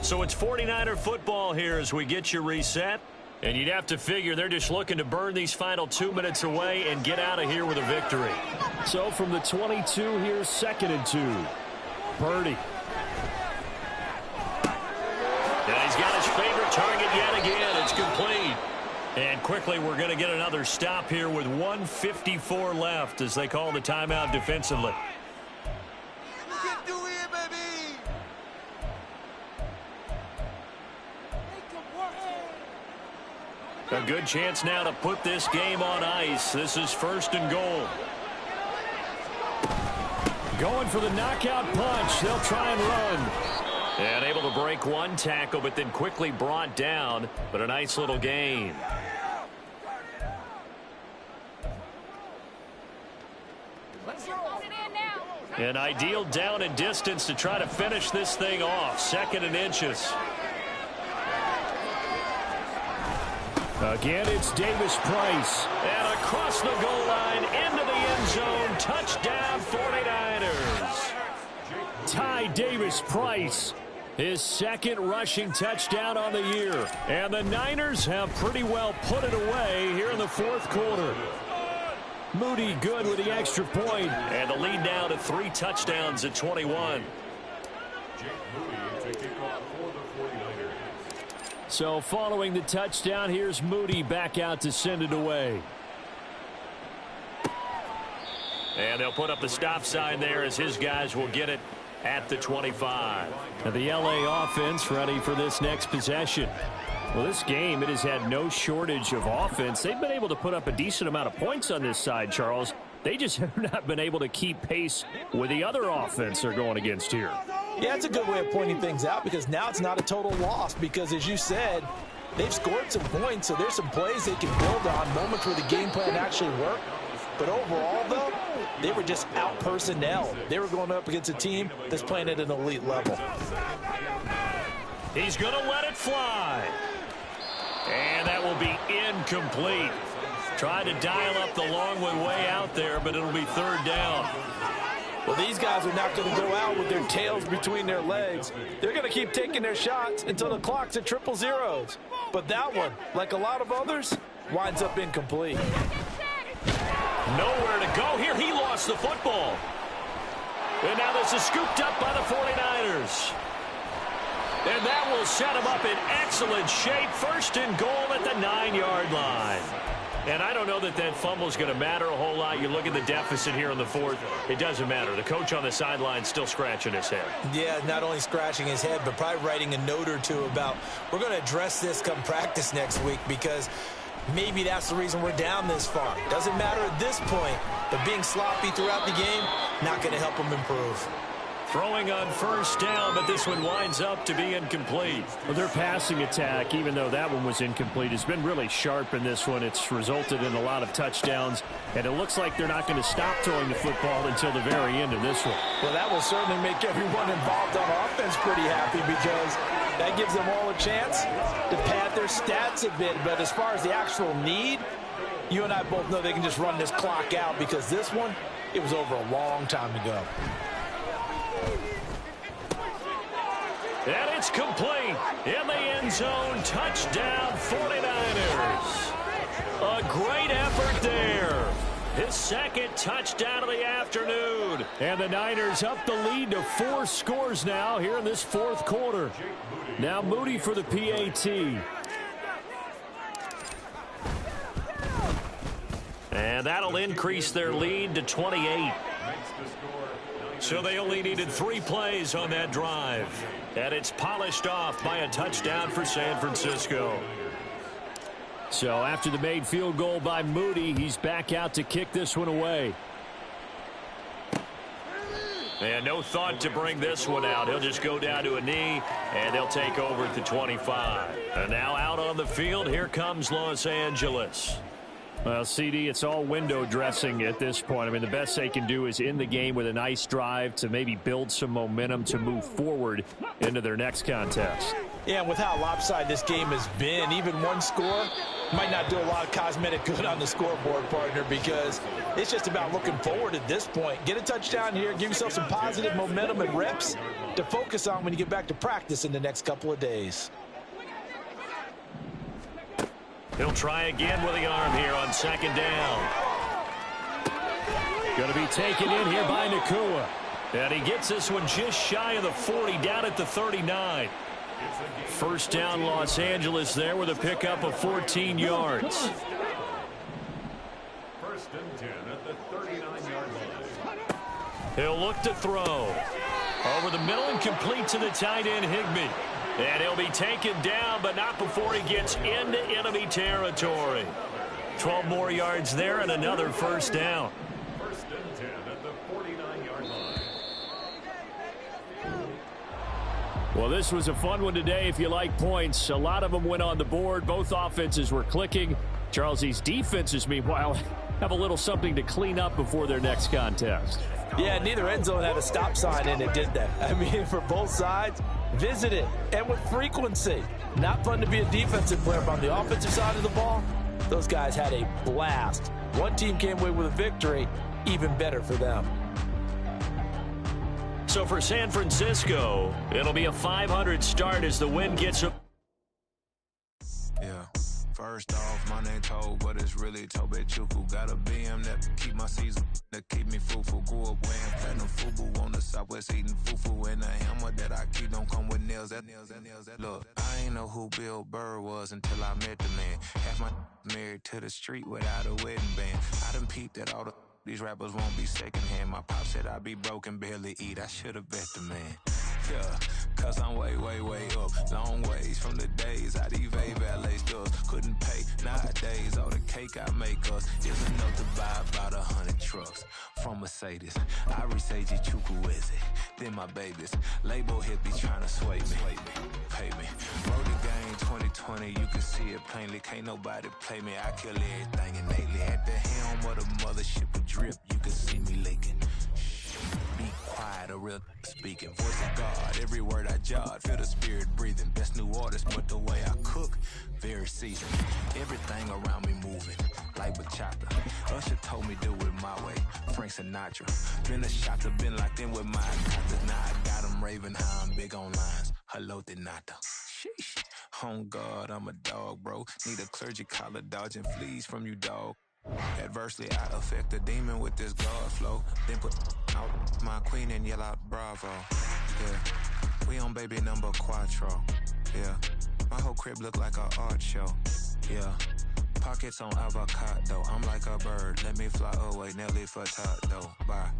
So it's 49er football here as we get you reset. And you'd have to figure they're just looking to burn these final 2 minutes away and get out of here with a victory. So from the 22, here's 2nd and 2. Purdy. And he's got his favorite target yet again. It's complete. And quickly, we're going to get another stop here with 1:54 left as they call the timeout defensively. You can do it, baby! A good chance now to put this game on ice. This is 1st and goal. Going for the knockout punch. They'll try and run. And able to break one tackle, but then quickly brought down. But a nice little gain. An ideal down and distance to try to finish this thing off. 2nd and inches. Again, it's Davis Price. And across the goal line, into the end zone. Touchdown, 49ers. Ty Davis Price, his second rushing touchdown on the year. And the Niners have pretty well put it away here in the fourth quarter. Moody good with the extra point. And the lead now to 3 touchdowns at 21. So following the touchdown, here's Moody back out to send it away. And they'll put up the stop sign there as his guys will get it at the 25. And the LA offense ready for this next possession. Well, this game, it has had no shortage of offense. They've been able to put up a decent amount of points on this side, Charles. They just have not been able to keep pace with the other offense they're going against here. Yeah, it's a good way of pointing things out because now it's not a total loss because, as you said, they've scored some points, so there's some plays they can build on, moments where the game plan actually worked. But overall, though, they were just out-personnel. They were going up against a team that's playing at an elite level. He's going to let it fly. And that will be incomplete. Tried to dial up the long one way out there, but it'll be third down. Well, these guys are not going to go out with their tails between their legs. They're going to keep taking their shots until the clock's at 000. But that one, like a lot of others, winds up incomplete. Nowhere to go here. He lost the football. And now this is scooped up by the 49ers. And that will set him up in excellent shape. First and goal at the 9-yard line. And I don't know that that fumble is going to matter a whole lot. You look at the deficit here in the fourth. It doesn't matter. The coach on the sideline still scratching his head. Yeah, not only scratching his head, but probably writing a note or two about we're going to address this come practice next week because maybe that's the reason we're down this far. Doesn't matter at this point, but being sloppy throughout the game, not going to help him improve. Throwing on first down, but this one winds up to be incomplete. Well, their passing attack, even though that one was incomplete, has been really sharp in this one. It's resulted in a lot of touchdowns, and it looks like they're not going to stop throwing the football until the very end of this one. Well, that will certainly make everyone involved on offense pretty happy because that gives them all a chance to pad their stats a bit. But as far as the actual need, you and I both know they can just run this clock out because this one, it was over a long time ago. And it's complete. In the end zone, touchdown 49ers. A great effort there. His second touchdown of the afternoon. And the Niners up the lead to 4 scores now here in this fourth quarter. Now Moody for the PAT. And that'll increase their lead to 28. So they only needed 3 plays on that drive. And it's polished off by a touchdown for San Francisco. So after the made field goal by Moody, he's back out to kick this one away. And no thought to bring this one out. He'll just go down to a knee, and they'll take over at the 25. And now out on the field, here comes Los Angeles. Well, CD, it's all window dressing at this point. I mean, the best they can do is in the game with a nice drive to maybe build some momentum to move forward into their next contest. Yeah, and with how lopsided this game has been, even one score might not do a lot of cosmetic good on the scoreboard, partner, because it's just about looking forward at this point. Get a touchdown here, give yourself some positive momentum and reps to focus on when you get back to practice in the next couple of days. He'll try again with the arm here on second down. Going to be taken in here by Nakua. And he gets this one just shy of the 40, down at the 39. First down, Los Angeles there with a pickup of 14 yards. First and 10 at the 39-yard line. He'll look to throw. Over the middle and complete to the tight end, Higbee. And he'll be taken down, but not before he gets into enemy territory. 12 more yards there and another first down. First and 10 at the 49-yard line. Well, this was a fun one today if you like points. A lot of them went on the board. Both offenses were clicking. Charles, these defenses, meanwhile, have a little something to clean up before their next contest. Yeah, neither end zone had a stop sign in it, did they? I mean, for both sides, visit it, and with frequency. Not fun to be a defensive player, but on the offensive side of the ball, those guys had a blast. One team came away with a victory, even better for them. So for San Francisco, it'll be a 500 start as the win gets up. Yeah. First off, my name Toad, but it's really Tobe Chuku. Got a BM that keep my season, that keep me fruitful. Grew up wearing platinum FUBU on the Southwest, eating fufu. And a hammer that I keep don't come with nails. Look, I ain't know who Bill Burr was until I met the man. Half my married to the street without a wedding band. I done peeped that all these rappers won't be secondhand. My pop said I'd be broken, barely eat. I should've bet the man. Yeah, cause I'm way up. Long ways from the days I'd evade valet stores. Couldn't pay nowadays. All the cake I make us is enough to buy about 100 trucks from Mercedes. I resage Chukwueze, then my babies. Label hit be trying to sway me, pay me. Wrote the game 2020, you can see it plainly. Can't nobody play me. I kill everything innately. At the helm of the mothership with drip, you can see me leaking. Be quiet, a real speaking. Voice of God, every word I jot. Feel the spirit breathing. Best new artist, but the way I cook, very seasoned. Everything around me moving, like bachata. Usher told me do it my way. Frank Sinatra. Been a shotter, been locked in with my doctors. Now I got them raving how I'm big on lines. Hello, Denata. Sheesh. On God, I'm a dog, bro. Need a clergy collar, dodging fleas from you, dog. Adversely, I affect the demon with this God flow. Then put out my queen and yell out bravo. Yeah, we on baby number quattro. Yeah, my whole crib look like a art show. Yeah, pockets on avocado. I'm like a bird. Let me fly away, Nelly Furtado. Bye.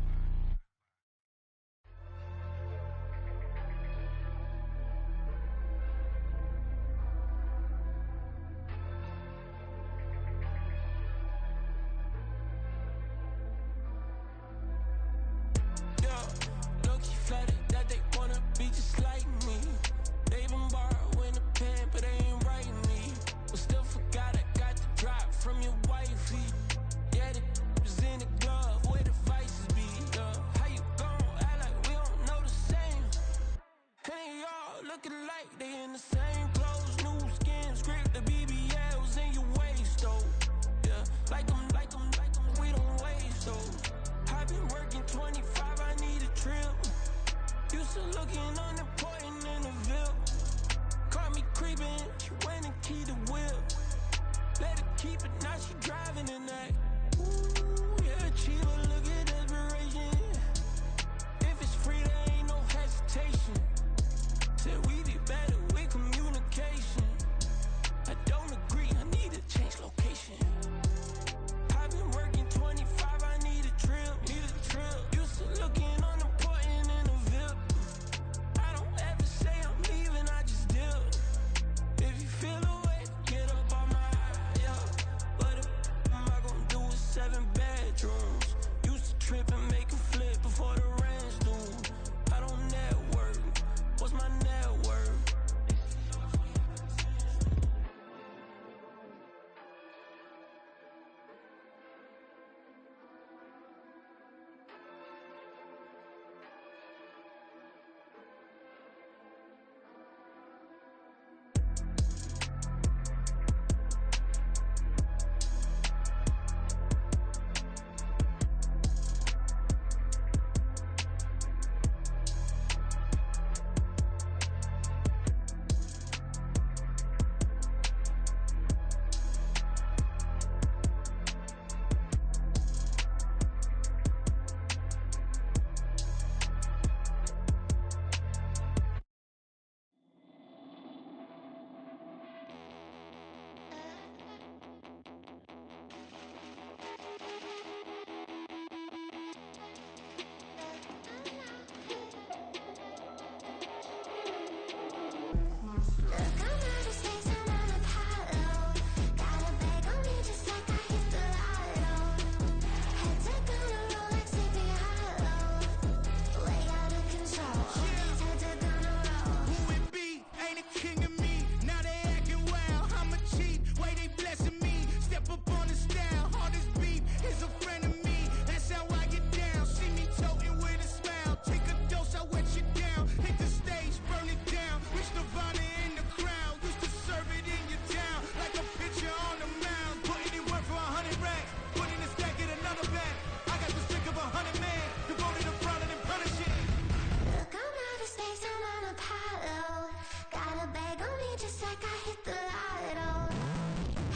Apollo. Got a bag on me just like I hit the lotto.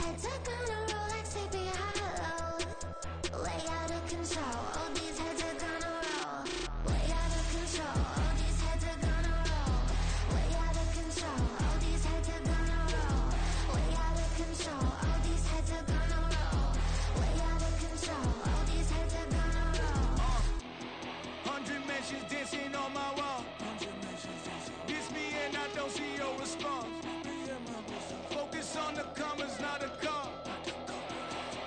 Heads are gonna roll like Sleepy Hollow. Way out of control, all these heads are gonna roll. Way out of control, all these heads are gonna roll. Way out of control, all these heads are gonna roll. Way out of control, all these heads are gonna roll. Way out of control, all these heads are gonna roll. 100 mentions dancing on my wall. Diss me and I don't see your response. Focus on the commas, not the call.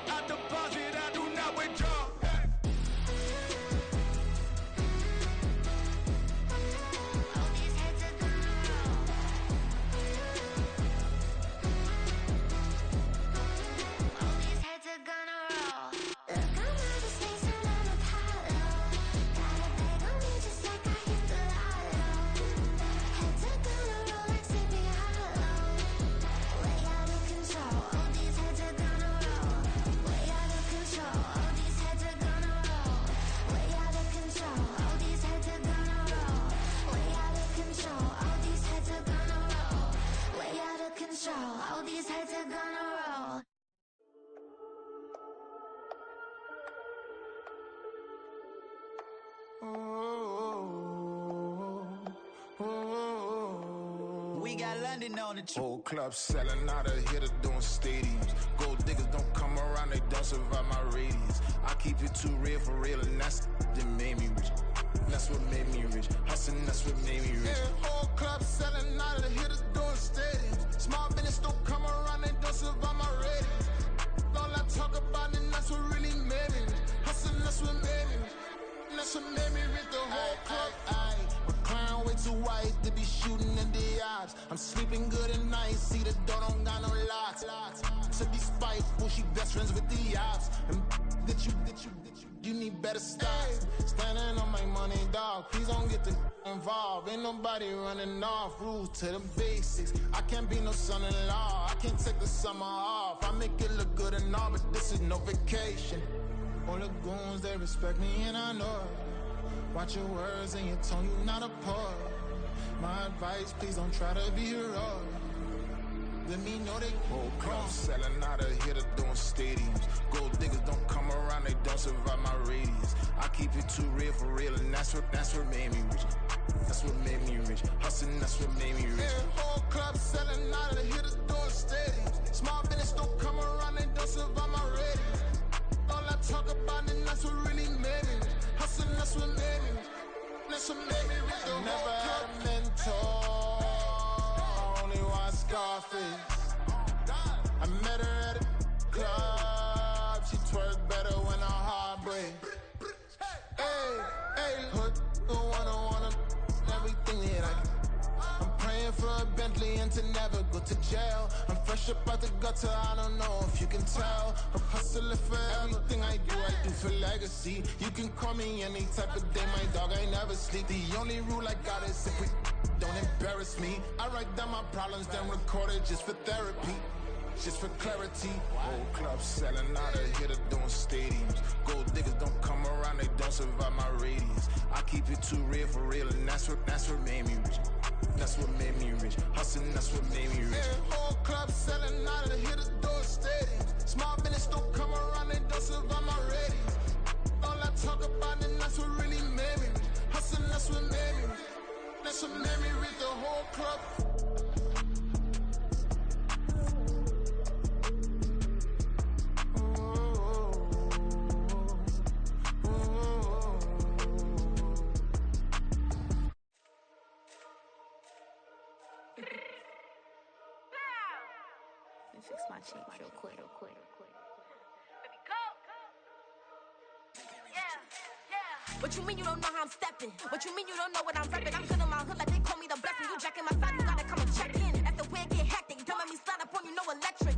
I deposit, I do not withdraw. All these heads are gonna roll. All these heads are gonna roll. Look, I'm out of space and I'm Apollo. Got a bag on me just like I hit the lotto. Heads are gonna roll like Sleepy Hollow. Way out of control, all these heads are gonna roll. Way out of control, all these heads are gonna roll. Way out of control, all these heads are gonna roll. Way out of control, all these heads are gonna roll. Way out of control, all these heads are gonna roll. We got London on the whole club selling out of hitter doing stadiums. Gold diggers don't come around, they don't survive my radius. I keep it too real for real, and that's that made me rich. That's what made me rich. Hustling, that's what made me rich. Yeah, whole club selling out of the hitters doing stadiums. Small business don't come around, they don't survive my radius. All I talk about, and that's what really made me rich. Hustling, that's what made me rich. That's what made me rich. The whole club. My crown way too white to be shooting in the odds. I'm sleeping good at night, see the door don't got no locks. To be spiteful, she best friends with the ops. And you need better stocks. Standing on my money, dog. Please don't get the involved. Ain't nobody running off. Rules to the basics. I can't be no son-in-law. I can't take the summer off. I make it look good and all, but this is no vacation. All the goons, they respect me and I know it. Watch your words and your tone, you not a poet. My advice, please don't try to be heroic. Let me know they whole club selling out of hitter doing stadiums. Gold diggers don't come around, they don't survive my radius. I keep it too real for real, and that's what made me rich. That's what made me rich. Hustling, that's what made me rich. Yeah, whole club selling out of the hitters doing stadiums. Small business don't come around, they don't survive my radius. All I talk about, and that's what really made me rich. Hustling, that's what made me rich. That's what made me rich. Never had a mentor, only one Scarface. I met her at a club, she twerk better when her heart breaks. Hey, hood, wanna everything that I can. I'm praying for a Bentley and to never go to jail. I'm fresh up out the gutter, I don't know if you can tell. I'm hustling for everything I do for legacy. You can call me any type of day, my dog, I never sleep. The only rule I got is if we don't embarrass me. I write down my problems, then record it just for therapy. Just for clarity. Whole club selling out of hitter doing stadiums. Gold diggers don't come around, they don't survive my radius. I keep it too real for real, and that's what made me rich. That's what made me rich. Hustling, that's what made me rich. Yeah, whole club selling out of the hitters doing stadiums. Small business don't come around, they don't survive my radius. All I talk about, and that's what really made me rich. Hustling, that's what made me rich. That's what made me rich. The whole club. Fix my cheek real quick. What you mean you don't know how I'm stepping? What you mean you don't know what I'm repping? I'm good in my hood like they call me the blessing. You jacking my side, you gotta come and check in. That's the way it get hectic. Don't let me slide up on you, no electric.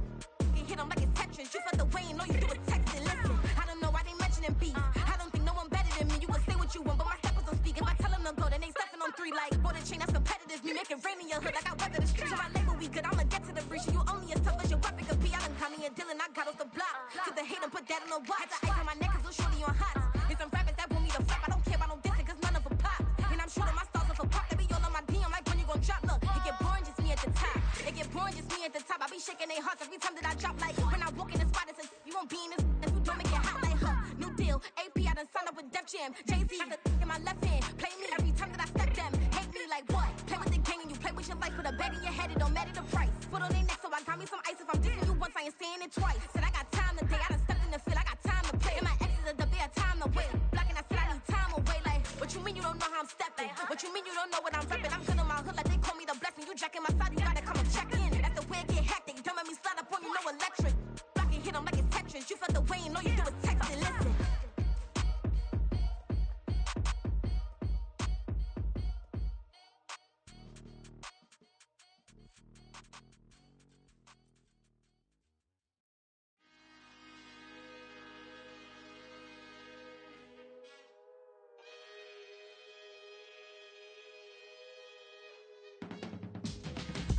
Can hit them like it's Tetris. You felt the way and all you do is text it. Listen, I don't know why they mentioning beef. I don't think no one better than me. You can say what you want, but my steppers don't speak. If I tell them to go, then they stepping on 3 like border chain. That's competitive. Me making rain in your hood like I weather the streets. So my label we good. I'ma get to the breach. You only as tough as your weapon could be. I done caught me a deal and I got off the block. Cause the hate and put that on the watch. Had the ice on my neck cause little shorty on hot. There's some rappers that want me to flap. I don't care about no dissing cause none of them pop. And I'm shooting my stars off a pop. They be all on my DM like when you at the top, I be shaking their hearts every time that I drop. Like when I walk in the spot, it says you won't be in this if you don't make it hot. Like new deal, AP, I done signed up with Def Jam. Jay-Z got the in my left hand, play me every time that I step them. Hate me like what? Play with the gang and you play with your life. Put a bet in your head, it don't matter the price. Foot on their neck, so I got me some ice. If I'm dissing you once, I ain't saying it twice. Said I got time today, I done stepped in the field, I got time to play. And my exes are the bare time to wait. Blocking, I said I need time away. Like what you mean you don't know how I'm stepping? What you mean you don't know what I'm repping? I'm good on my hood like they call me the blessing. You jacking my side, you gotta come and check in. That's the way it get hectic. Don't make me slide up on you, no electric. Blocking, hit 'em like it's Tetris. You felt the way and all you do is text and listen.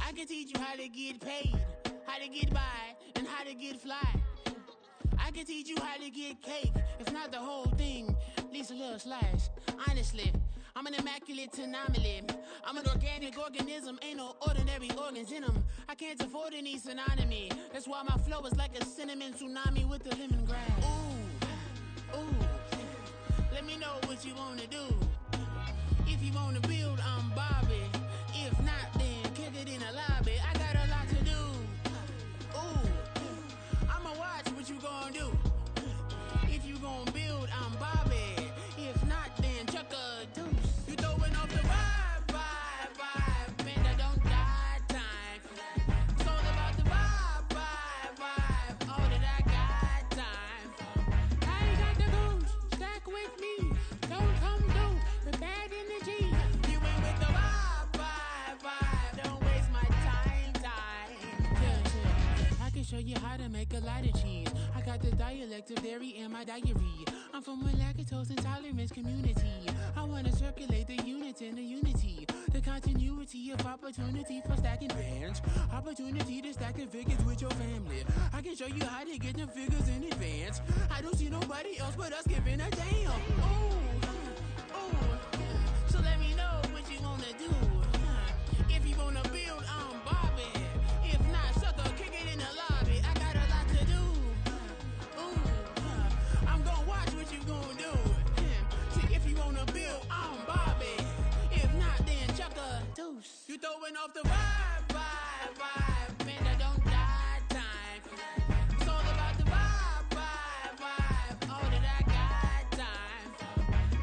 I can teach you how to get paid, how to get by, and how to get fly. I can teach you how to get cake, if not the whole thing, at least a little slice. Honestly, I'm an immaculate anomaly. I'm an organic organism, ain't no ordinary organs in them. I can't afford any synonymy. That's why my flow is like a cinnamon tsunami with the lemongrass. Ooh, ooh, let me know what you wanna do. If you wanna build, I'm Bobby. If not, then kick it in the lobby. I got a lot to do. Ooh, I'ma watch what you gon' do. If you gon' build, I'm Bobby. If not, then chuck a deuce. You throwing off the vibe, man, I don't got time. It's all about the vibe, all that I got time. I ain't got the goose, stack with me. Don't come through with bad energy. You ain't with the vibe, don't waste my time. Yeah. I can show you how to make a lot of cheese. I got the dialect of dairy in my diary. I'm from a lactose intolerance community. I wanna circulate the units in the unity. The continuity of opportunity for stacking bands. Opportunity to stack the figures with your family. I can show you how to get them figures in advance. I don't see nobody else but us giving a damn. Ooh, so let me know what you wanna do. If you wanna build, I'm Bobby. If not, sucker, kick it in the lobby. I got a lot to do. Ooh, I'm gonna watch what you gonna do. See, if you wanna build, I'm Bobby. If not, then chuck a deuce. You throwing off the vibe, man, I don't got time. It's all about the vibe, all that I got time.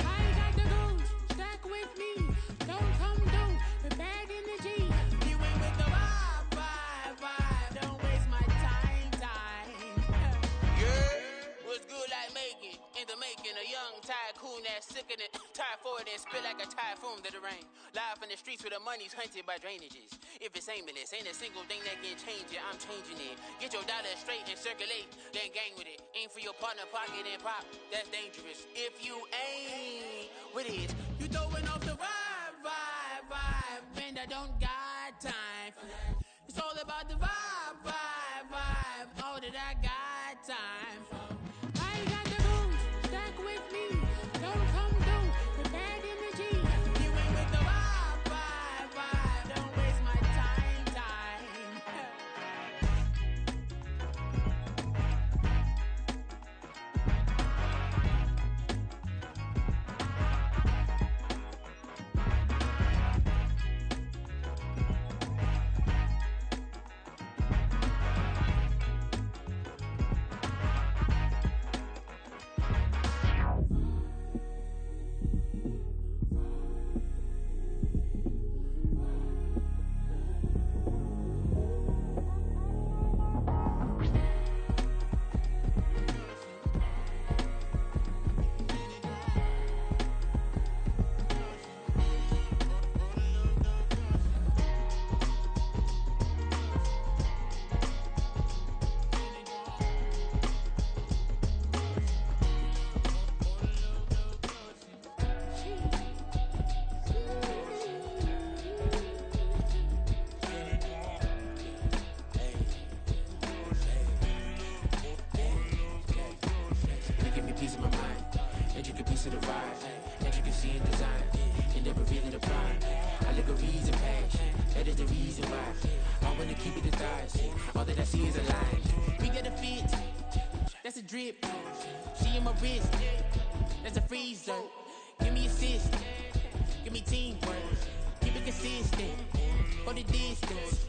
I ain't got the goose, stack with me. Don't come through with bad energy. You ain't with the vibe, don't waste my time. Yeah, what's good like making? In the making, a young tycoon that's sick of it. Tired for it and spit like a typhoon to the rain. Live in the streets where the money's hunted by drainages. If it's aimless, ain't a single thing that can change it. I'm changing it. Get your dollar straight and circulate, then gang with it. Aim for your partner, pocket and pop. That's dangerous. If you ain't with it, you throwing off the vibe, man, I don't got time for that. It's all about the vibe, all that I got time for. I ain't got the goose, stack with me. Don't come through with bad energy. You ain't with the vibe, don't waste my time. Allegories and passion, That is the reason why I wanna keep it a thighs. All that I see is a lie. We got a fit, that's a drip. She in my wrist, that's a freezer. Give me assist, give me teamwork. Keep it consistent, for the distance.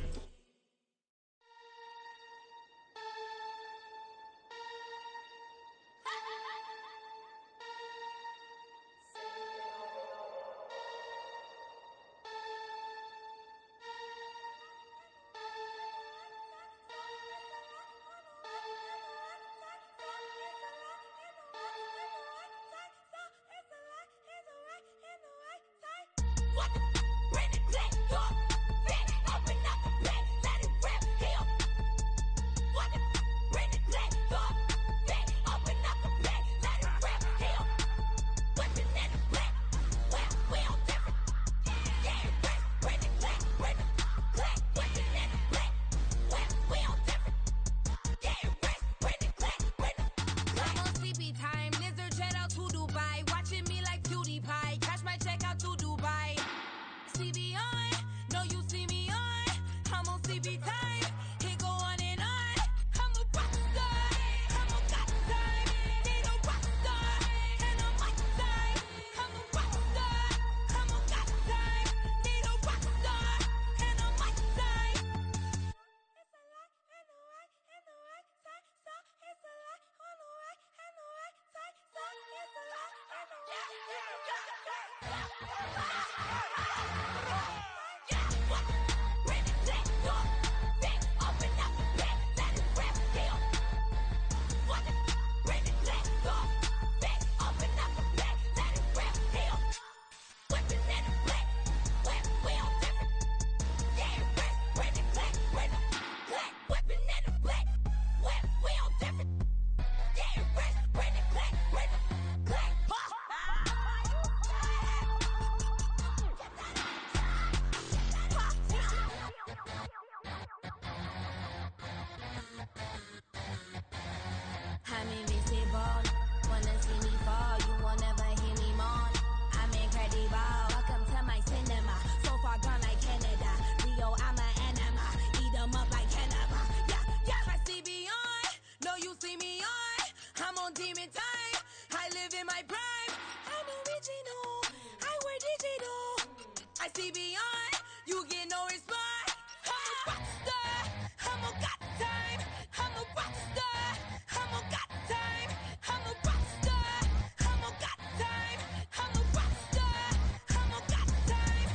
I'm invisible. Wanna see me fall, you won't never hear me moan. I'm incredible. Welcome to my cinema. So far gone like Canada. Rio, I'm an enema. Eat 'em up like cannibal. Yeah, yeah. I see beyond. No, you see me on. I'm on demon time. I live in my prime. I'm original. I wear digital. I see beyond. You get no response. I'm a rock star. I'm a got time. I'm a rock star. I'm a got time. I'm a rock star. I'm a got time. I'm a rock star. I'm a got time.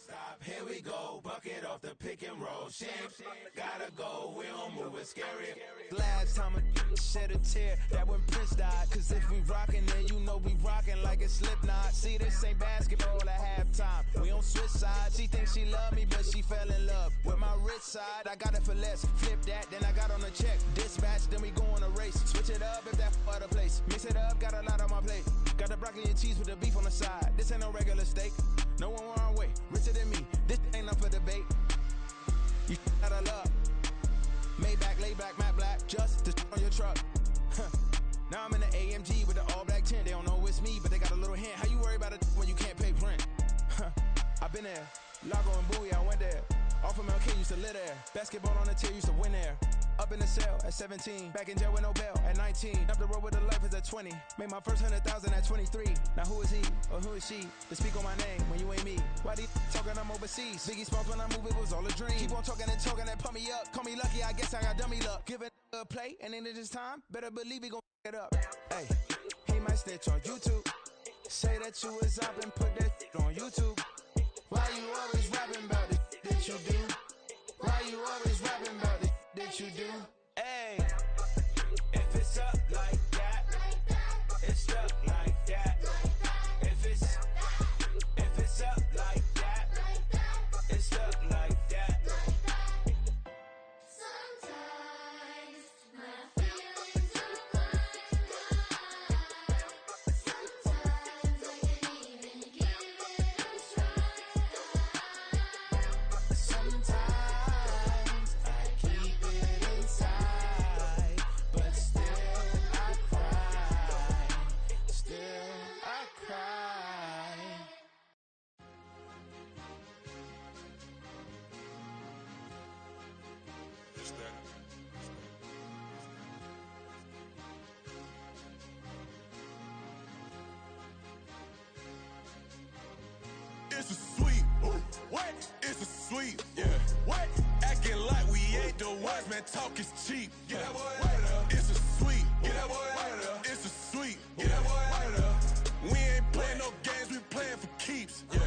Stop, here we go, bucket off the pick and roll. Shit, gotta go, we don't move, it's scary. Last time a shed a tear, that when Prince died. Cause if we rockin', then you know we rockin' like it's Slipknot. See, this ain't basketball at halftime. We on switch sides. She thinks she love me, but she fell in love with my rich side. I got it for less. Flip that, then I got on a check. Dispatch, then we go on a race. Switch it up if that other place. Mix it up, got a lot on my plate. Got the broccoli and cheese with the beef on the side. This ain't no regular steak. No one wrong way, richer than me. This ain't up for debate. You out of luck. Maybach, lay back, matte black, just to on your truck. Now I'm in the AMG with the all black tint. They don't know it's me, but they got a little hint. How you worry about it when you can't pay rent? I've been there. Lago and Bowie, I went there. Off of MLK, used to live there. Basketball on the tier, used to win there. Up in the cell at 17. Back in jail with no bail at 19. Up the road with the life is at 20. Made my first 100,000 at 23. Now who is he or who is she to speak on my name when you ain't me? Why they talking I'm overseas? Biggie Smalls when I move, it was all a dream. Keep on talking and pump me up. Call me lucky, I guess I got dummy luck. Give it a play and then this time, better believe we gon' it up. Hey, he might snitch on YouTube. Say that you was up and put that on YouTube. Why you always rapping about it that you do? Why you always rapping about it that you do? Hey, if it's up like that, it's stuck like that. If it's up like that, it's stuck like that. Sometimes my feelings are running high. Sometimes I can't even give it a try. It's a sweep. What? It's a sweep. Yeah. What? Acting like we ain't the ones, man. Talk is cheap. Get that boy out of there. It's a sweep. Get that boy out of there. It's a sweep. Get that boy out of there. We ain't playing no games, we playing for keeps. Yeah.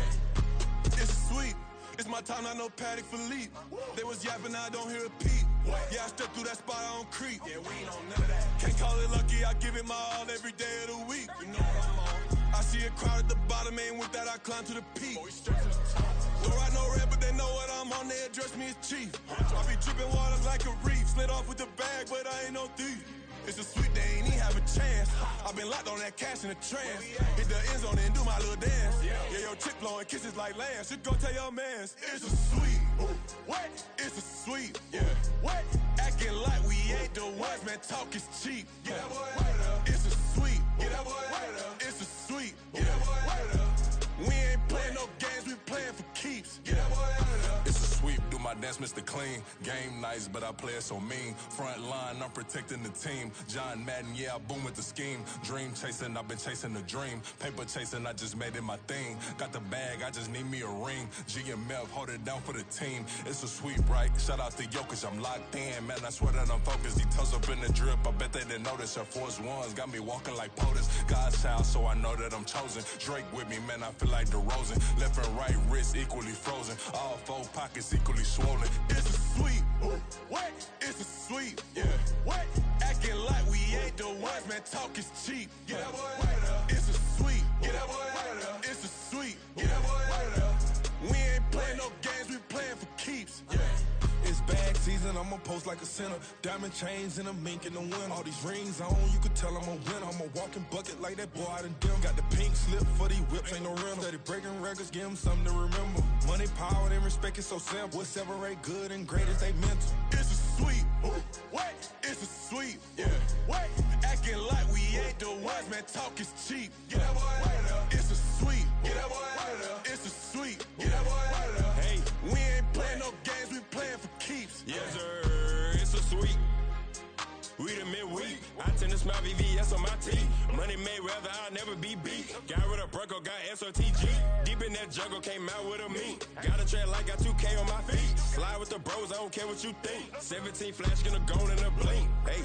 It's a sweep. It's my time, not no Paddock Philippe. They was yapping, I don't hear a peep. Yeah, I step through that spot, I don't creep. Yeah, we ain't on none of that. Can't call it lucky, I give it my all every day of the week. You know what I'm on. I see a crowd at the bottom, and with that I climb to the peak. Don't write no red, but they know what I'm on, they address me as chief. I be dripping water like a reef. Slid off with the bag, but I ain't no thief. It's a sweet, they ain't even have a chance. I've been locked on that cash in a trance. Hit the end zone and do my little dance. Yeah, your chick blowing kisses like lambs. You go tell your mans. It's a sweet. What? It's a sweet. Yeah. What? Acting like we ain't the ones, man. Talk is cheap. Get that boy out of there. It's a sweet. Get that boy out of there. It's a sweet. Get that boy out of there. We ain't playing no games, we playing for keeps. Get that boy out of there. It's a sweep, do my dance, Mr. Clean. Game nice, but I play it so mean. Front line, I'm protecting the team. John Madden, yeah, I boom with the scheme. Dream chasing, I've been chasing the dream. Paper chasing, I just made it my thing. Got the bag, I just need me a ring. GMF, hold it down for the team. It's a sweep, right? Shout out to Jokic, I'm locked in. Man, I swear that I'm focused. He toes up in the drip, I bet they didn't notice. Air Force Ones got me walking like POTUS. God's child, so I know that I'm chosen. Drake with me, man, I feel like DeRozan. Left and right wrist equally frozen. All four pockets equally swollen. It's a sweep. What? It's a sweep. Yeah. What? Acting like we ain't the ones, man. Talk is cheap. Get that boy out of there. It's a sweep. Get that boy out of there. It's a sweep. Get that boy out of there. We ain't playing no games, we playing for keeps. Yeah. It's bag season, I'ma post like a sinner. Diamond chains and a mink in the wind. All these rings on, you could tell I'm a winner. I'm a walking bucket like that boy out in dim. Got the pink slip for these whips, ain't no rental. Steady breaking records, give them something to remember. Money, power, and respect is so simple. What separate good and great is they mental. It's a sweep. What? It's a sweep. Yeah. What? Acting like we ain't the ones, man. Talk is cheap. Get that boy out of there. It's a sweep. Get that boy out of there. It's a sweep. Get that boy out of there. Hey, we ain't playing no games, we playing for keeps. Yes, sir. It's a sweep. We the midweek. I tend to smile VVS on my teeth. Money made rather I'll never be beat. Got rid of Bronco, got SOTG. Deep in that jungle, came out with a meat. Got a trail like got 2K on my feet. Slide with the bros, I don't care what you think. 17 flash, gonna go in a blink. Hey.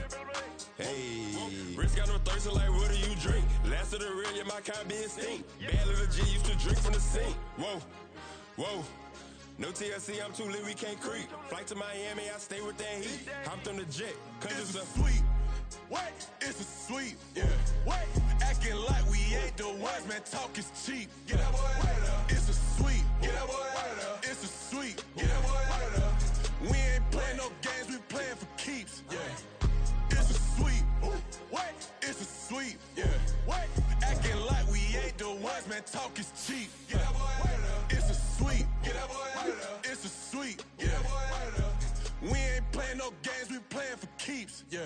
Hey, Rich got no thirst, like what do you drink? Last of the real, yeah, my kind be instinct. Bad little G used to drink from the sink. Whoa, whoa. No TLC, I'm too lit, we can't creep. Flight to Miami, I stay with that heat. Hopped on the jet, cause it's a sweep. What? It's a sweep. Yeah. What? Acting like we ain't the ones, man. Talk is cheap. Get that boy out of there. It's a sweep. Get that boy out of there. It's a sweep. Get that boy out of there. We ain't playing no games, we playing for keeps. Yeah. It's a sweep. What? It's a sweep. Yeah. What? Acting like we ain't the ones, man. Talk is cheap. Get that boy out of there. It's a sweep. Get that boy out of there. It's a sweep. Get that boy out of there. We ain't playing no games, we playing for keeps. Yeah.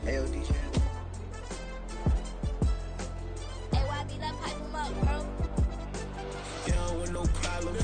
Hey, DJ. Hey, why be that pipe him up, bro? They don't want no problems.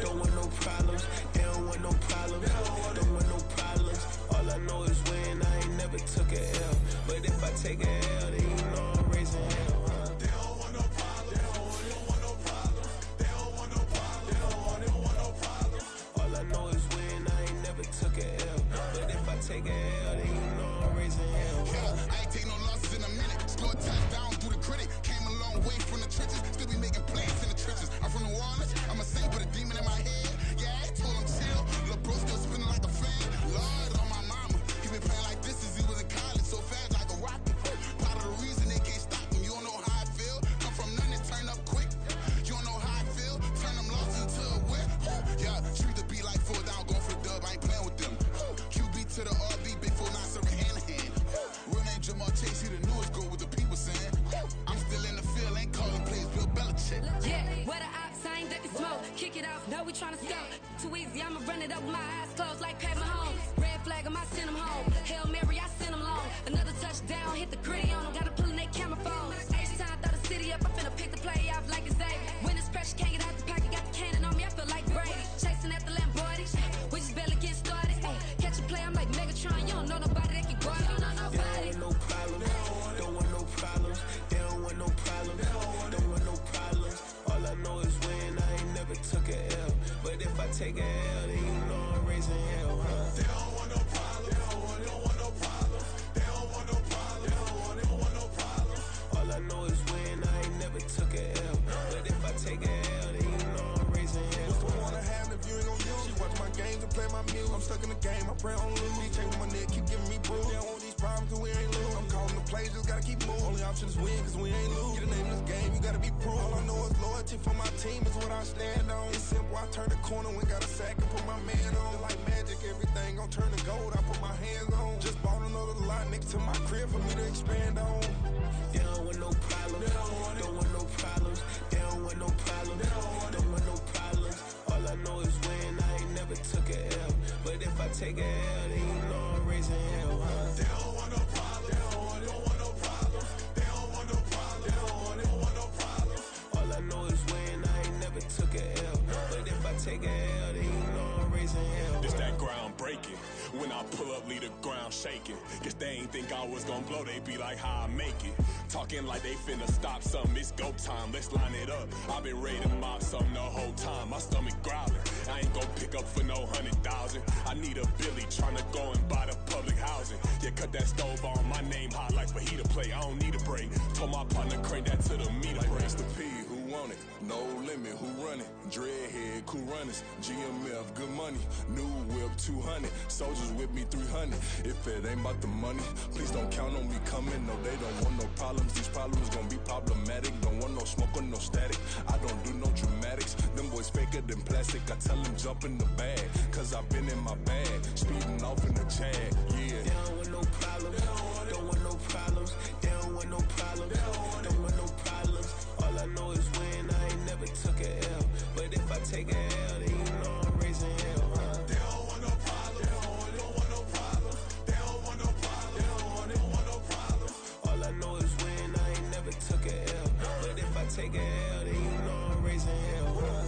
Don't want no problems. They don't want no problems. Don't want no problems. All I know is win. I ain't never took a L. But if I take a L, then you know I'm raising hell. They don't want no problems. They don't want no problems. They don't want no problems. They don't want no problems. All I know is win. I ain't never took a L. But if I take a L, then you know I'm raising hell. I ain't take no losses in a minute. Scored touchdown through the critic. Came a long way from the trenches. Still be making plays in the trenches. I'm from New Orleans. I'm a saint with a demon in my head. Yeah, I told him chill. Lil' bro still spinning like a fan. Lord on my mama. He been playing like this since he was in college. So fast like a rocket. Part of the reason they can't stop him. You don't know how I feel. Come from nothing, turn up quick. You don't know how I feel. Turn them losses into a whip. Yeah, treat the beat like 4 down. Going for the dub. I ain't playing with them. QB to the RB. Big 4 9 serving hand to hand. Real name Jamal Chase. He the newest goal with the people saying. I'm still in the field. Ain't calling plays. Bill Belichick. Yeah, where the ops, I ain't ducking smoke. Kick it off, know we tryna score. Too easy, I'ma run it up with my eyes closed like Pat Mahomes. Red flag 'em, I send 'em home. Hail Mary, I send 'em long. Another touchdown, hit the gritty on 'em. Gotta pull in they camera phones. H-time, throw the city up. I finna pick the play off like it's Xavier. When it's pressure, can't get out the pocket. Got the cannon on me, I feel like Brady. Chasing at the Lamborghini. We just barely get started. Ay, catch a play, I'm like Megatron. You don't know nobody that can guard it. You don't know nobody. They don't want no problems. Don't want no problems. They don't want no problems. Don't want no problems. All I know is win. I ain't never took a L. But if I take a L, then you know I'm raising hell, huh? They don't want no problems. They don't want no problems. They don't want no problems. They don't want no problems. All I know is win. I ain't never took a L. But if I take a L, then you know I'm raising hell. What's the point of having if you ain't gon' use? She watch my games and play my music. I'm stuck in the game. I pray on lose. These chains on my neck keep giving me bruise. They don't want these problems 'cause we ain't lose. I'm calling the plays, just gotta keep moving. Only option is win 'cause we ain't lose. Get a name in this game, you gotta be proof. All I know is loyalty for my team is what I stand on. It's simple. I turn the corner when got a sack and put my man on. It's like magic, everything gon' turn to gold. I put my hands on. Just bought another lot next to my crib for me to expand on. They don't want no problems. Don't want no problems. They don't want no problems. Don't want no problems. All I know is win. I ain't never took a L. But if I take a L, then you know I'm raising hell, huh? They don't want no problems. They don't want no problems. They don't want no problems. They don't want no problems. All I know is win. I ain't never took a L. But if I take a L, then you know I'm raising hell. It's that ground breaking. When I pull up, leave the ground shaking. Guess they ain't think I was gonna blow, they be like, how I make it. Talking like they finna stop something, it's go time, let's line it up. I've been ready to mop something the whole time, my stomach growling. I ain't gon' pick up for no 100,000. I need a Billy tryna go and buy the public housing. Yeah, cut that stove on, my name hot like fajita play. I don't need a break. Told my partner crank that to the meter Like break. Race the P, who want it? No limit, who run it? Dreadhead, cool runners. GMF, good money. New whip, 200. Soldiers with me, 300. If it ain't about the money, please don't count on me coming. No, they don't want no problems. These problems gon' be problematic. Don't want no smoke or no static. I don't do no dramatics. Them boys faker than plastic. I tell them jump in the bag, 'cause I've been in my bag. Speeding off in the Jag, yeah. They don't want no problems. Don't want no problems. They don't want no problems. Don't want no problems. All I know is win. I ain't never took a L. But if I take a L, then you know I'm raising hell, huh? They don't want no problems. They don't want no problems. They don't want no problems. They don't want no problems. All I know is win. I ain't never took a L. But if I take a L, then you know I'm raising hell, huh?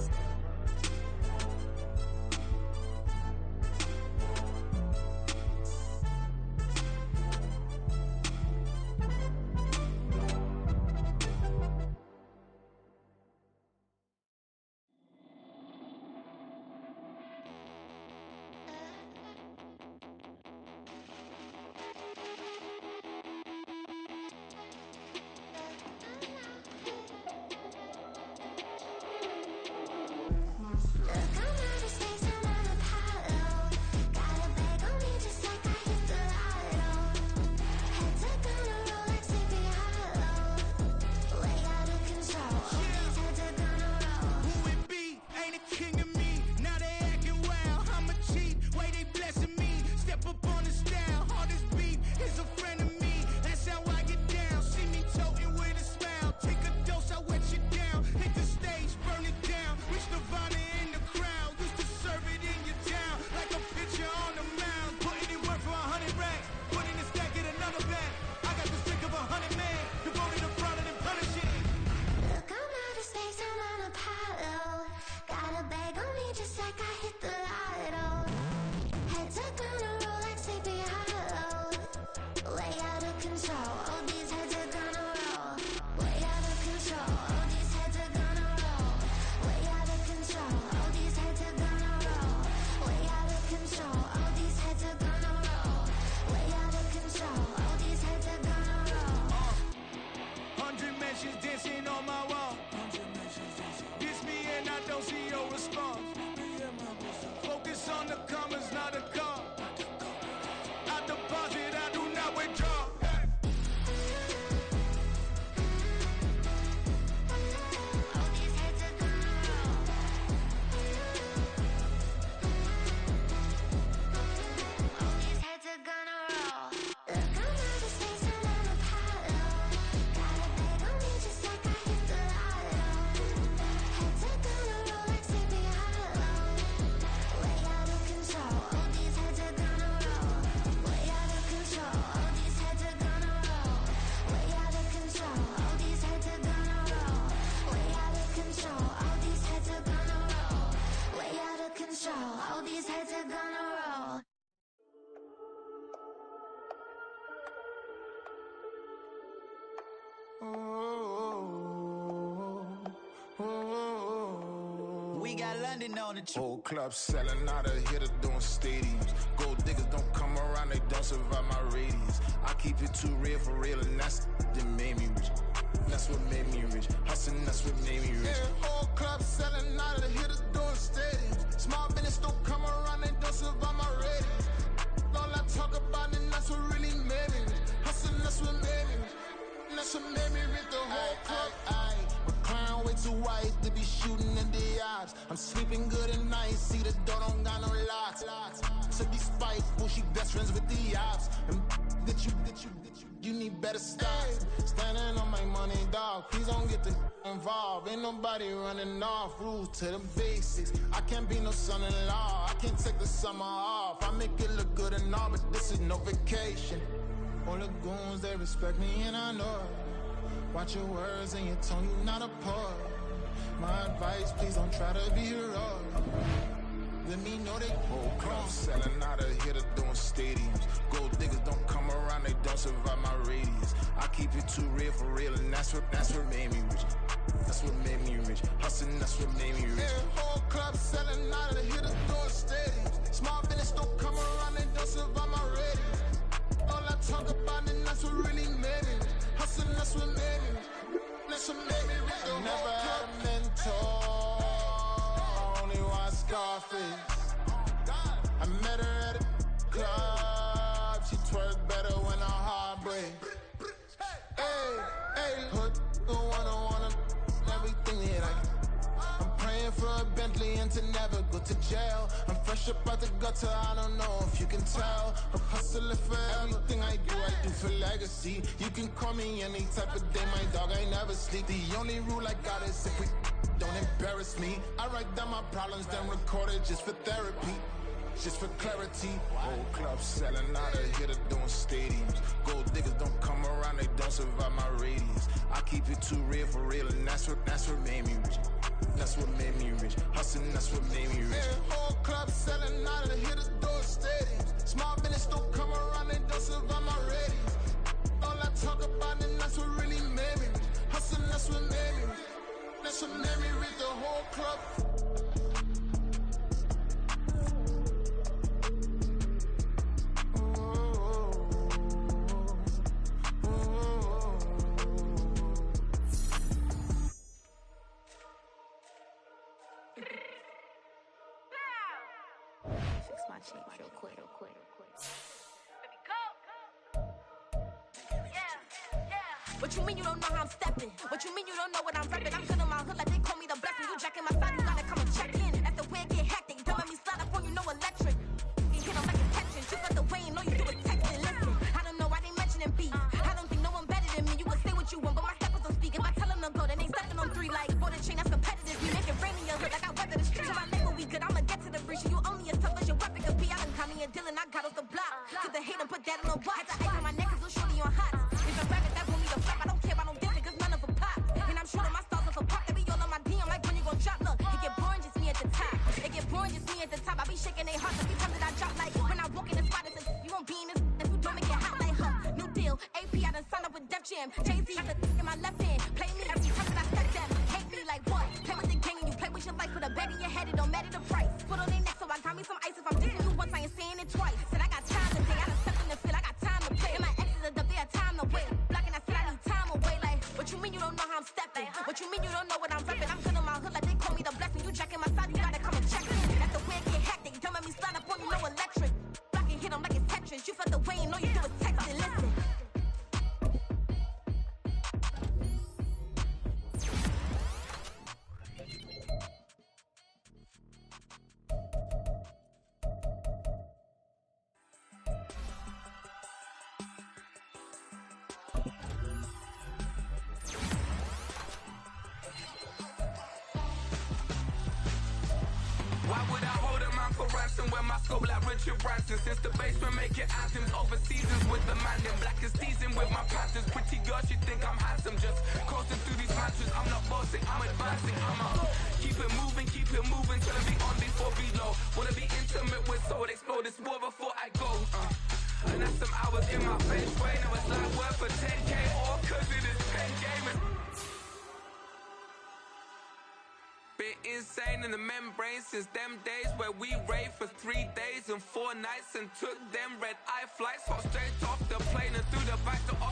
We got London on the trip. Whole club selling out of hitter doing stadiums. Gold diggers don't come around, they don't survive my radius. I keep it too real for real, and that's that made me rich. That's what made me rich. Hustling, that's what made me rich. Yeah, whole club selling out of hitter doing stadiums. Small business don't come around, they don't survive my radius. All I talk about, and that's what really made me rich. Hustling, that's what made me rich. That's what made me rich. The whole club. Clown way too white to be shooting in the eyes. I'm sleeping good at night, see the door don't got no locks. To be spiteful, she best friends with the ops. And you need better stocks. Standing on my money, dog. Please don't get the involved. Ain't nobody running off. Rules to the basics. I can't be no son-in-law. I can't take the summer off. I make it look good and all, but this is no vacation. All the goons, they respect me and I know it. Watch your words and your tone, you not a poet. My advice, please don't try to be heroic. Let me know they whole club selling out of hitter doing stadiums. Gold diggers don't come around, they don't survive my radius. I keep it too real for real, and that's what made me rich. That's what made me rich. Hustling, that's what made me rich. Yeah, whole club selling out of hitter doing stadiums. Small business don't come around, they don't survive my radius. All I talk about, and that's what really made me rich. Hustling, that's what made me rich. That's what made me rich. I never had a mentor, only one Scarface. I met her at a club, she twerk better when her heart breaks. Hey, put the wanna everything that I can. I'm praying for a Bentley and to never go to jail. I'm fresh up out the gutter, I don't know if you can tell. I'm hustling for everything I do for legacy. You can call me any type of day, my dog, I never sleep. The only rule I got is if we don't embarrass me. I write down my problems, then record it just for therapy. Just for clarity. Whole club selling out of hitter doing stadiums. Gold diggers don't come around, they don't survive my radius. I keep it too real for real, and that's what made me rich. That's what made me rich. Hustling, that's what made me rich. Yeah, whole club selling out of hitter doing stadiums. Small business don't come around, they don't survive my radius. All I talk about, and that's what really made me rich. Hustling, that's what made me rich. That's what made me rich. The whole club. Fix my change real quick. What you mean you don't know how I'm stepping? What you mean you don't know what I'm repping? I'm good in my hood like they call me the blessing. You jacking my side, you gotta come and check in. That's the way it get hectic. Don't let me slide up on you, no electric. You hit them like a tension. Shoot out the way and all you do is texting. Listen, I don't know why they mentioning beef. I don't think no one better than me. You can say what you want, but my steppers don't speak. If I tell them to go, then they stepping on 3 like for the chain. That's competitive. We make it rain in your hood like I weather the street. To my label we good. I'ma get to the breach. You only as tough as your weapon could be. I done caught me a Dylan. I got off the block. Cause the hate and put that on the watch. Had to ice on my neck cause little shorty on hot. If a rabbit that want me to flop, I don't care about no different cause none of them pop. And I'm shooting my stars off a pop. They be all on my DM like when you gon' drop. Look, it get boring just me at the top. It get boring just me at the top. I be shaking they hearts every time that I drop. Like when I walk in the spot, it says you won't be in this if you don't make it hot like her. New deal, AP, I done signed up with Def Jam. Jay-Z got the in my left hand. Play me every time that I step them. Hate me like what? Play with the gang and you play with your life. With a bag in your head, it don't matter the price. Put on their neck so I got me some ice. If I'm dissing you once, I ain't saying it twice. Said I got time to pay. I done stepped in the field, I got time to play. And my exes are up, they had time to wait. Blocking, I said I need time away. Like, what you mean you don't know how I'm stepping? What you mean you don't know what I'm repping? I'm good in my hood like they call me the blessing. You jacking my side, you gotta come and check in. That's the way it get hectic. Don't let me slide up on you, no electric. Blocking, hit them like it's Tetris. You felt the way and all you do is text and listen. Why would I hold a man for ransom when my scope like Richard Branson? Since the basement making anthems over seasons with the man in black is teasing with my passions. Pretty girl, she think I'm handsome. Just coasting through these matches. I'm not bossing, I'm advancing. I'ma keep it moving till I be on before below. Wanna be intimate with soul, explode this war before I go. And that's some hours in my face. Wait, now it's like worth for 10K or cause it is 10K. been insane in the membrane since them days where we raved for 3 days and 4 nights and took them red-eye flights. Hot straight off the plane and through the back door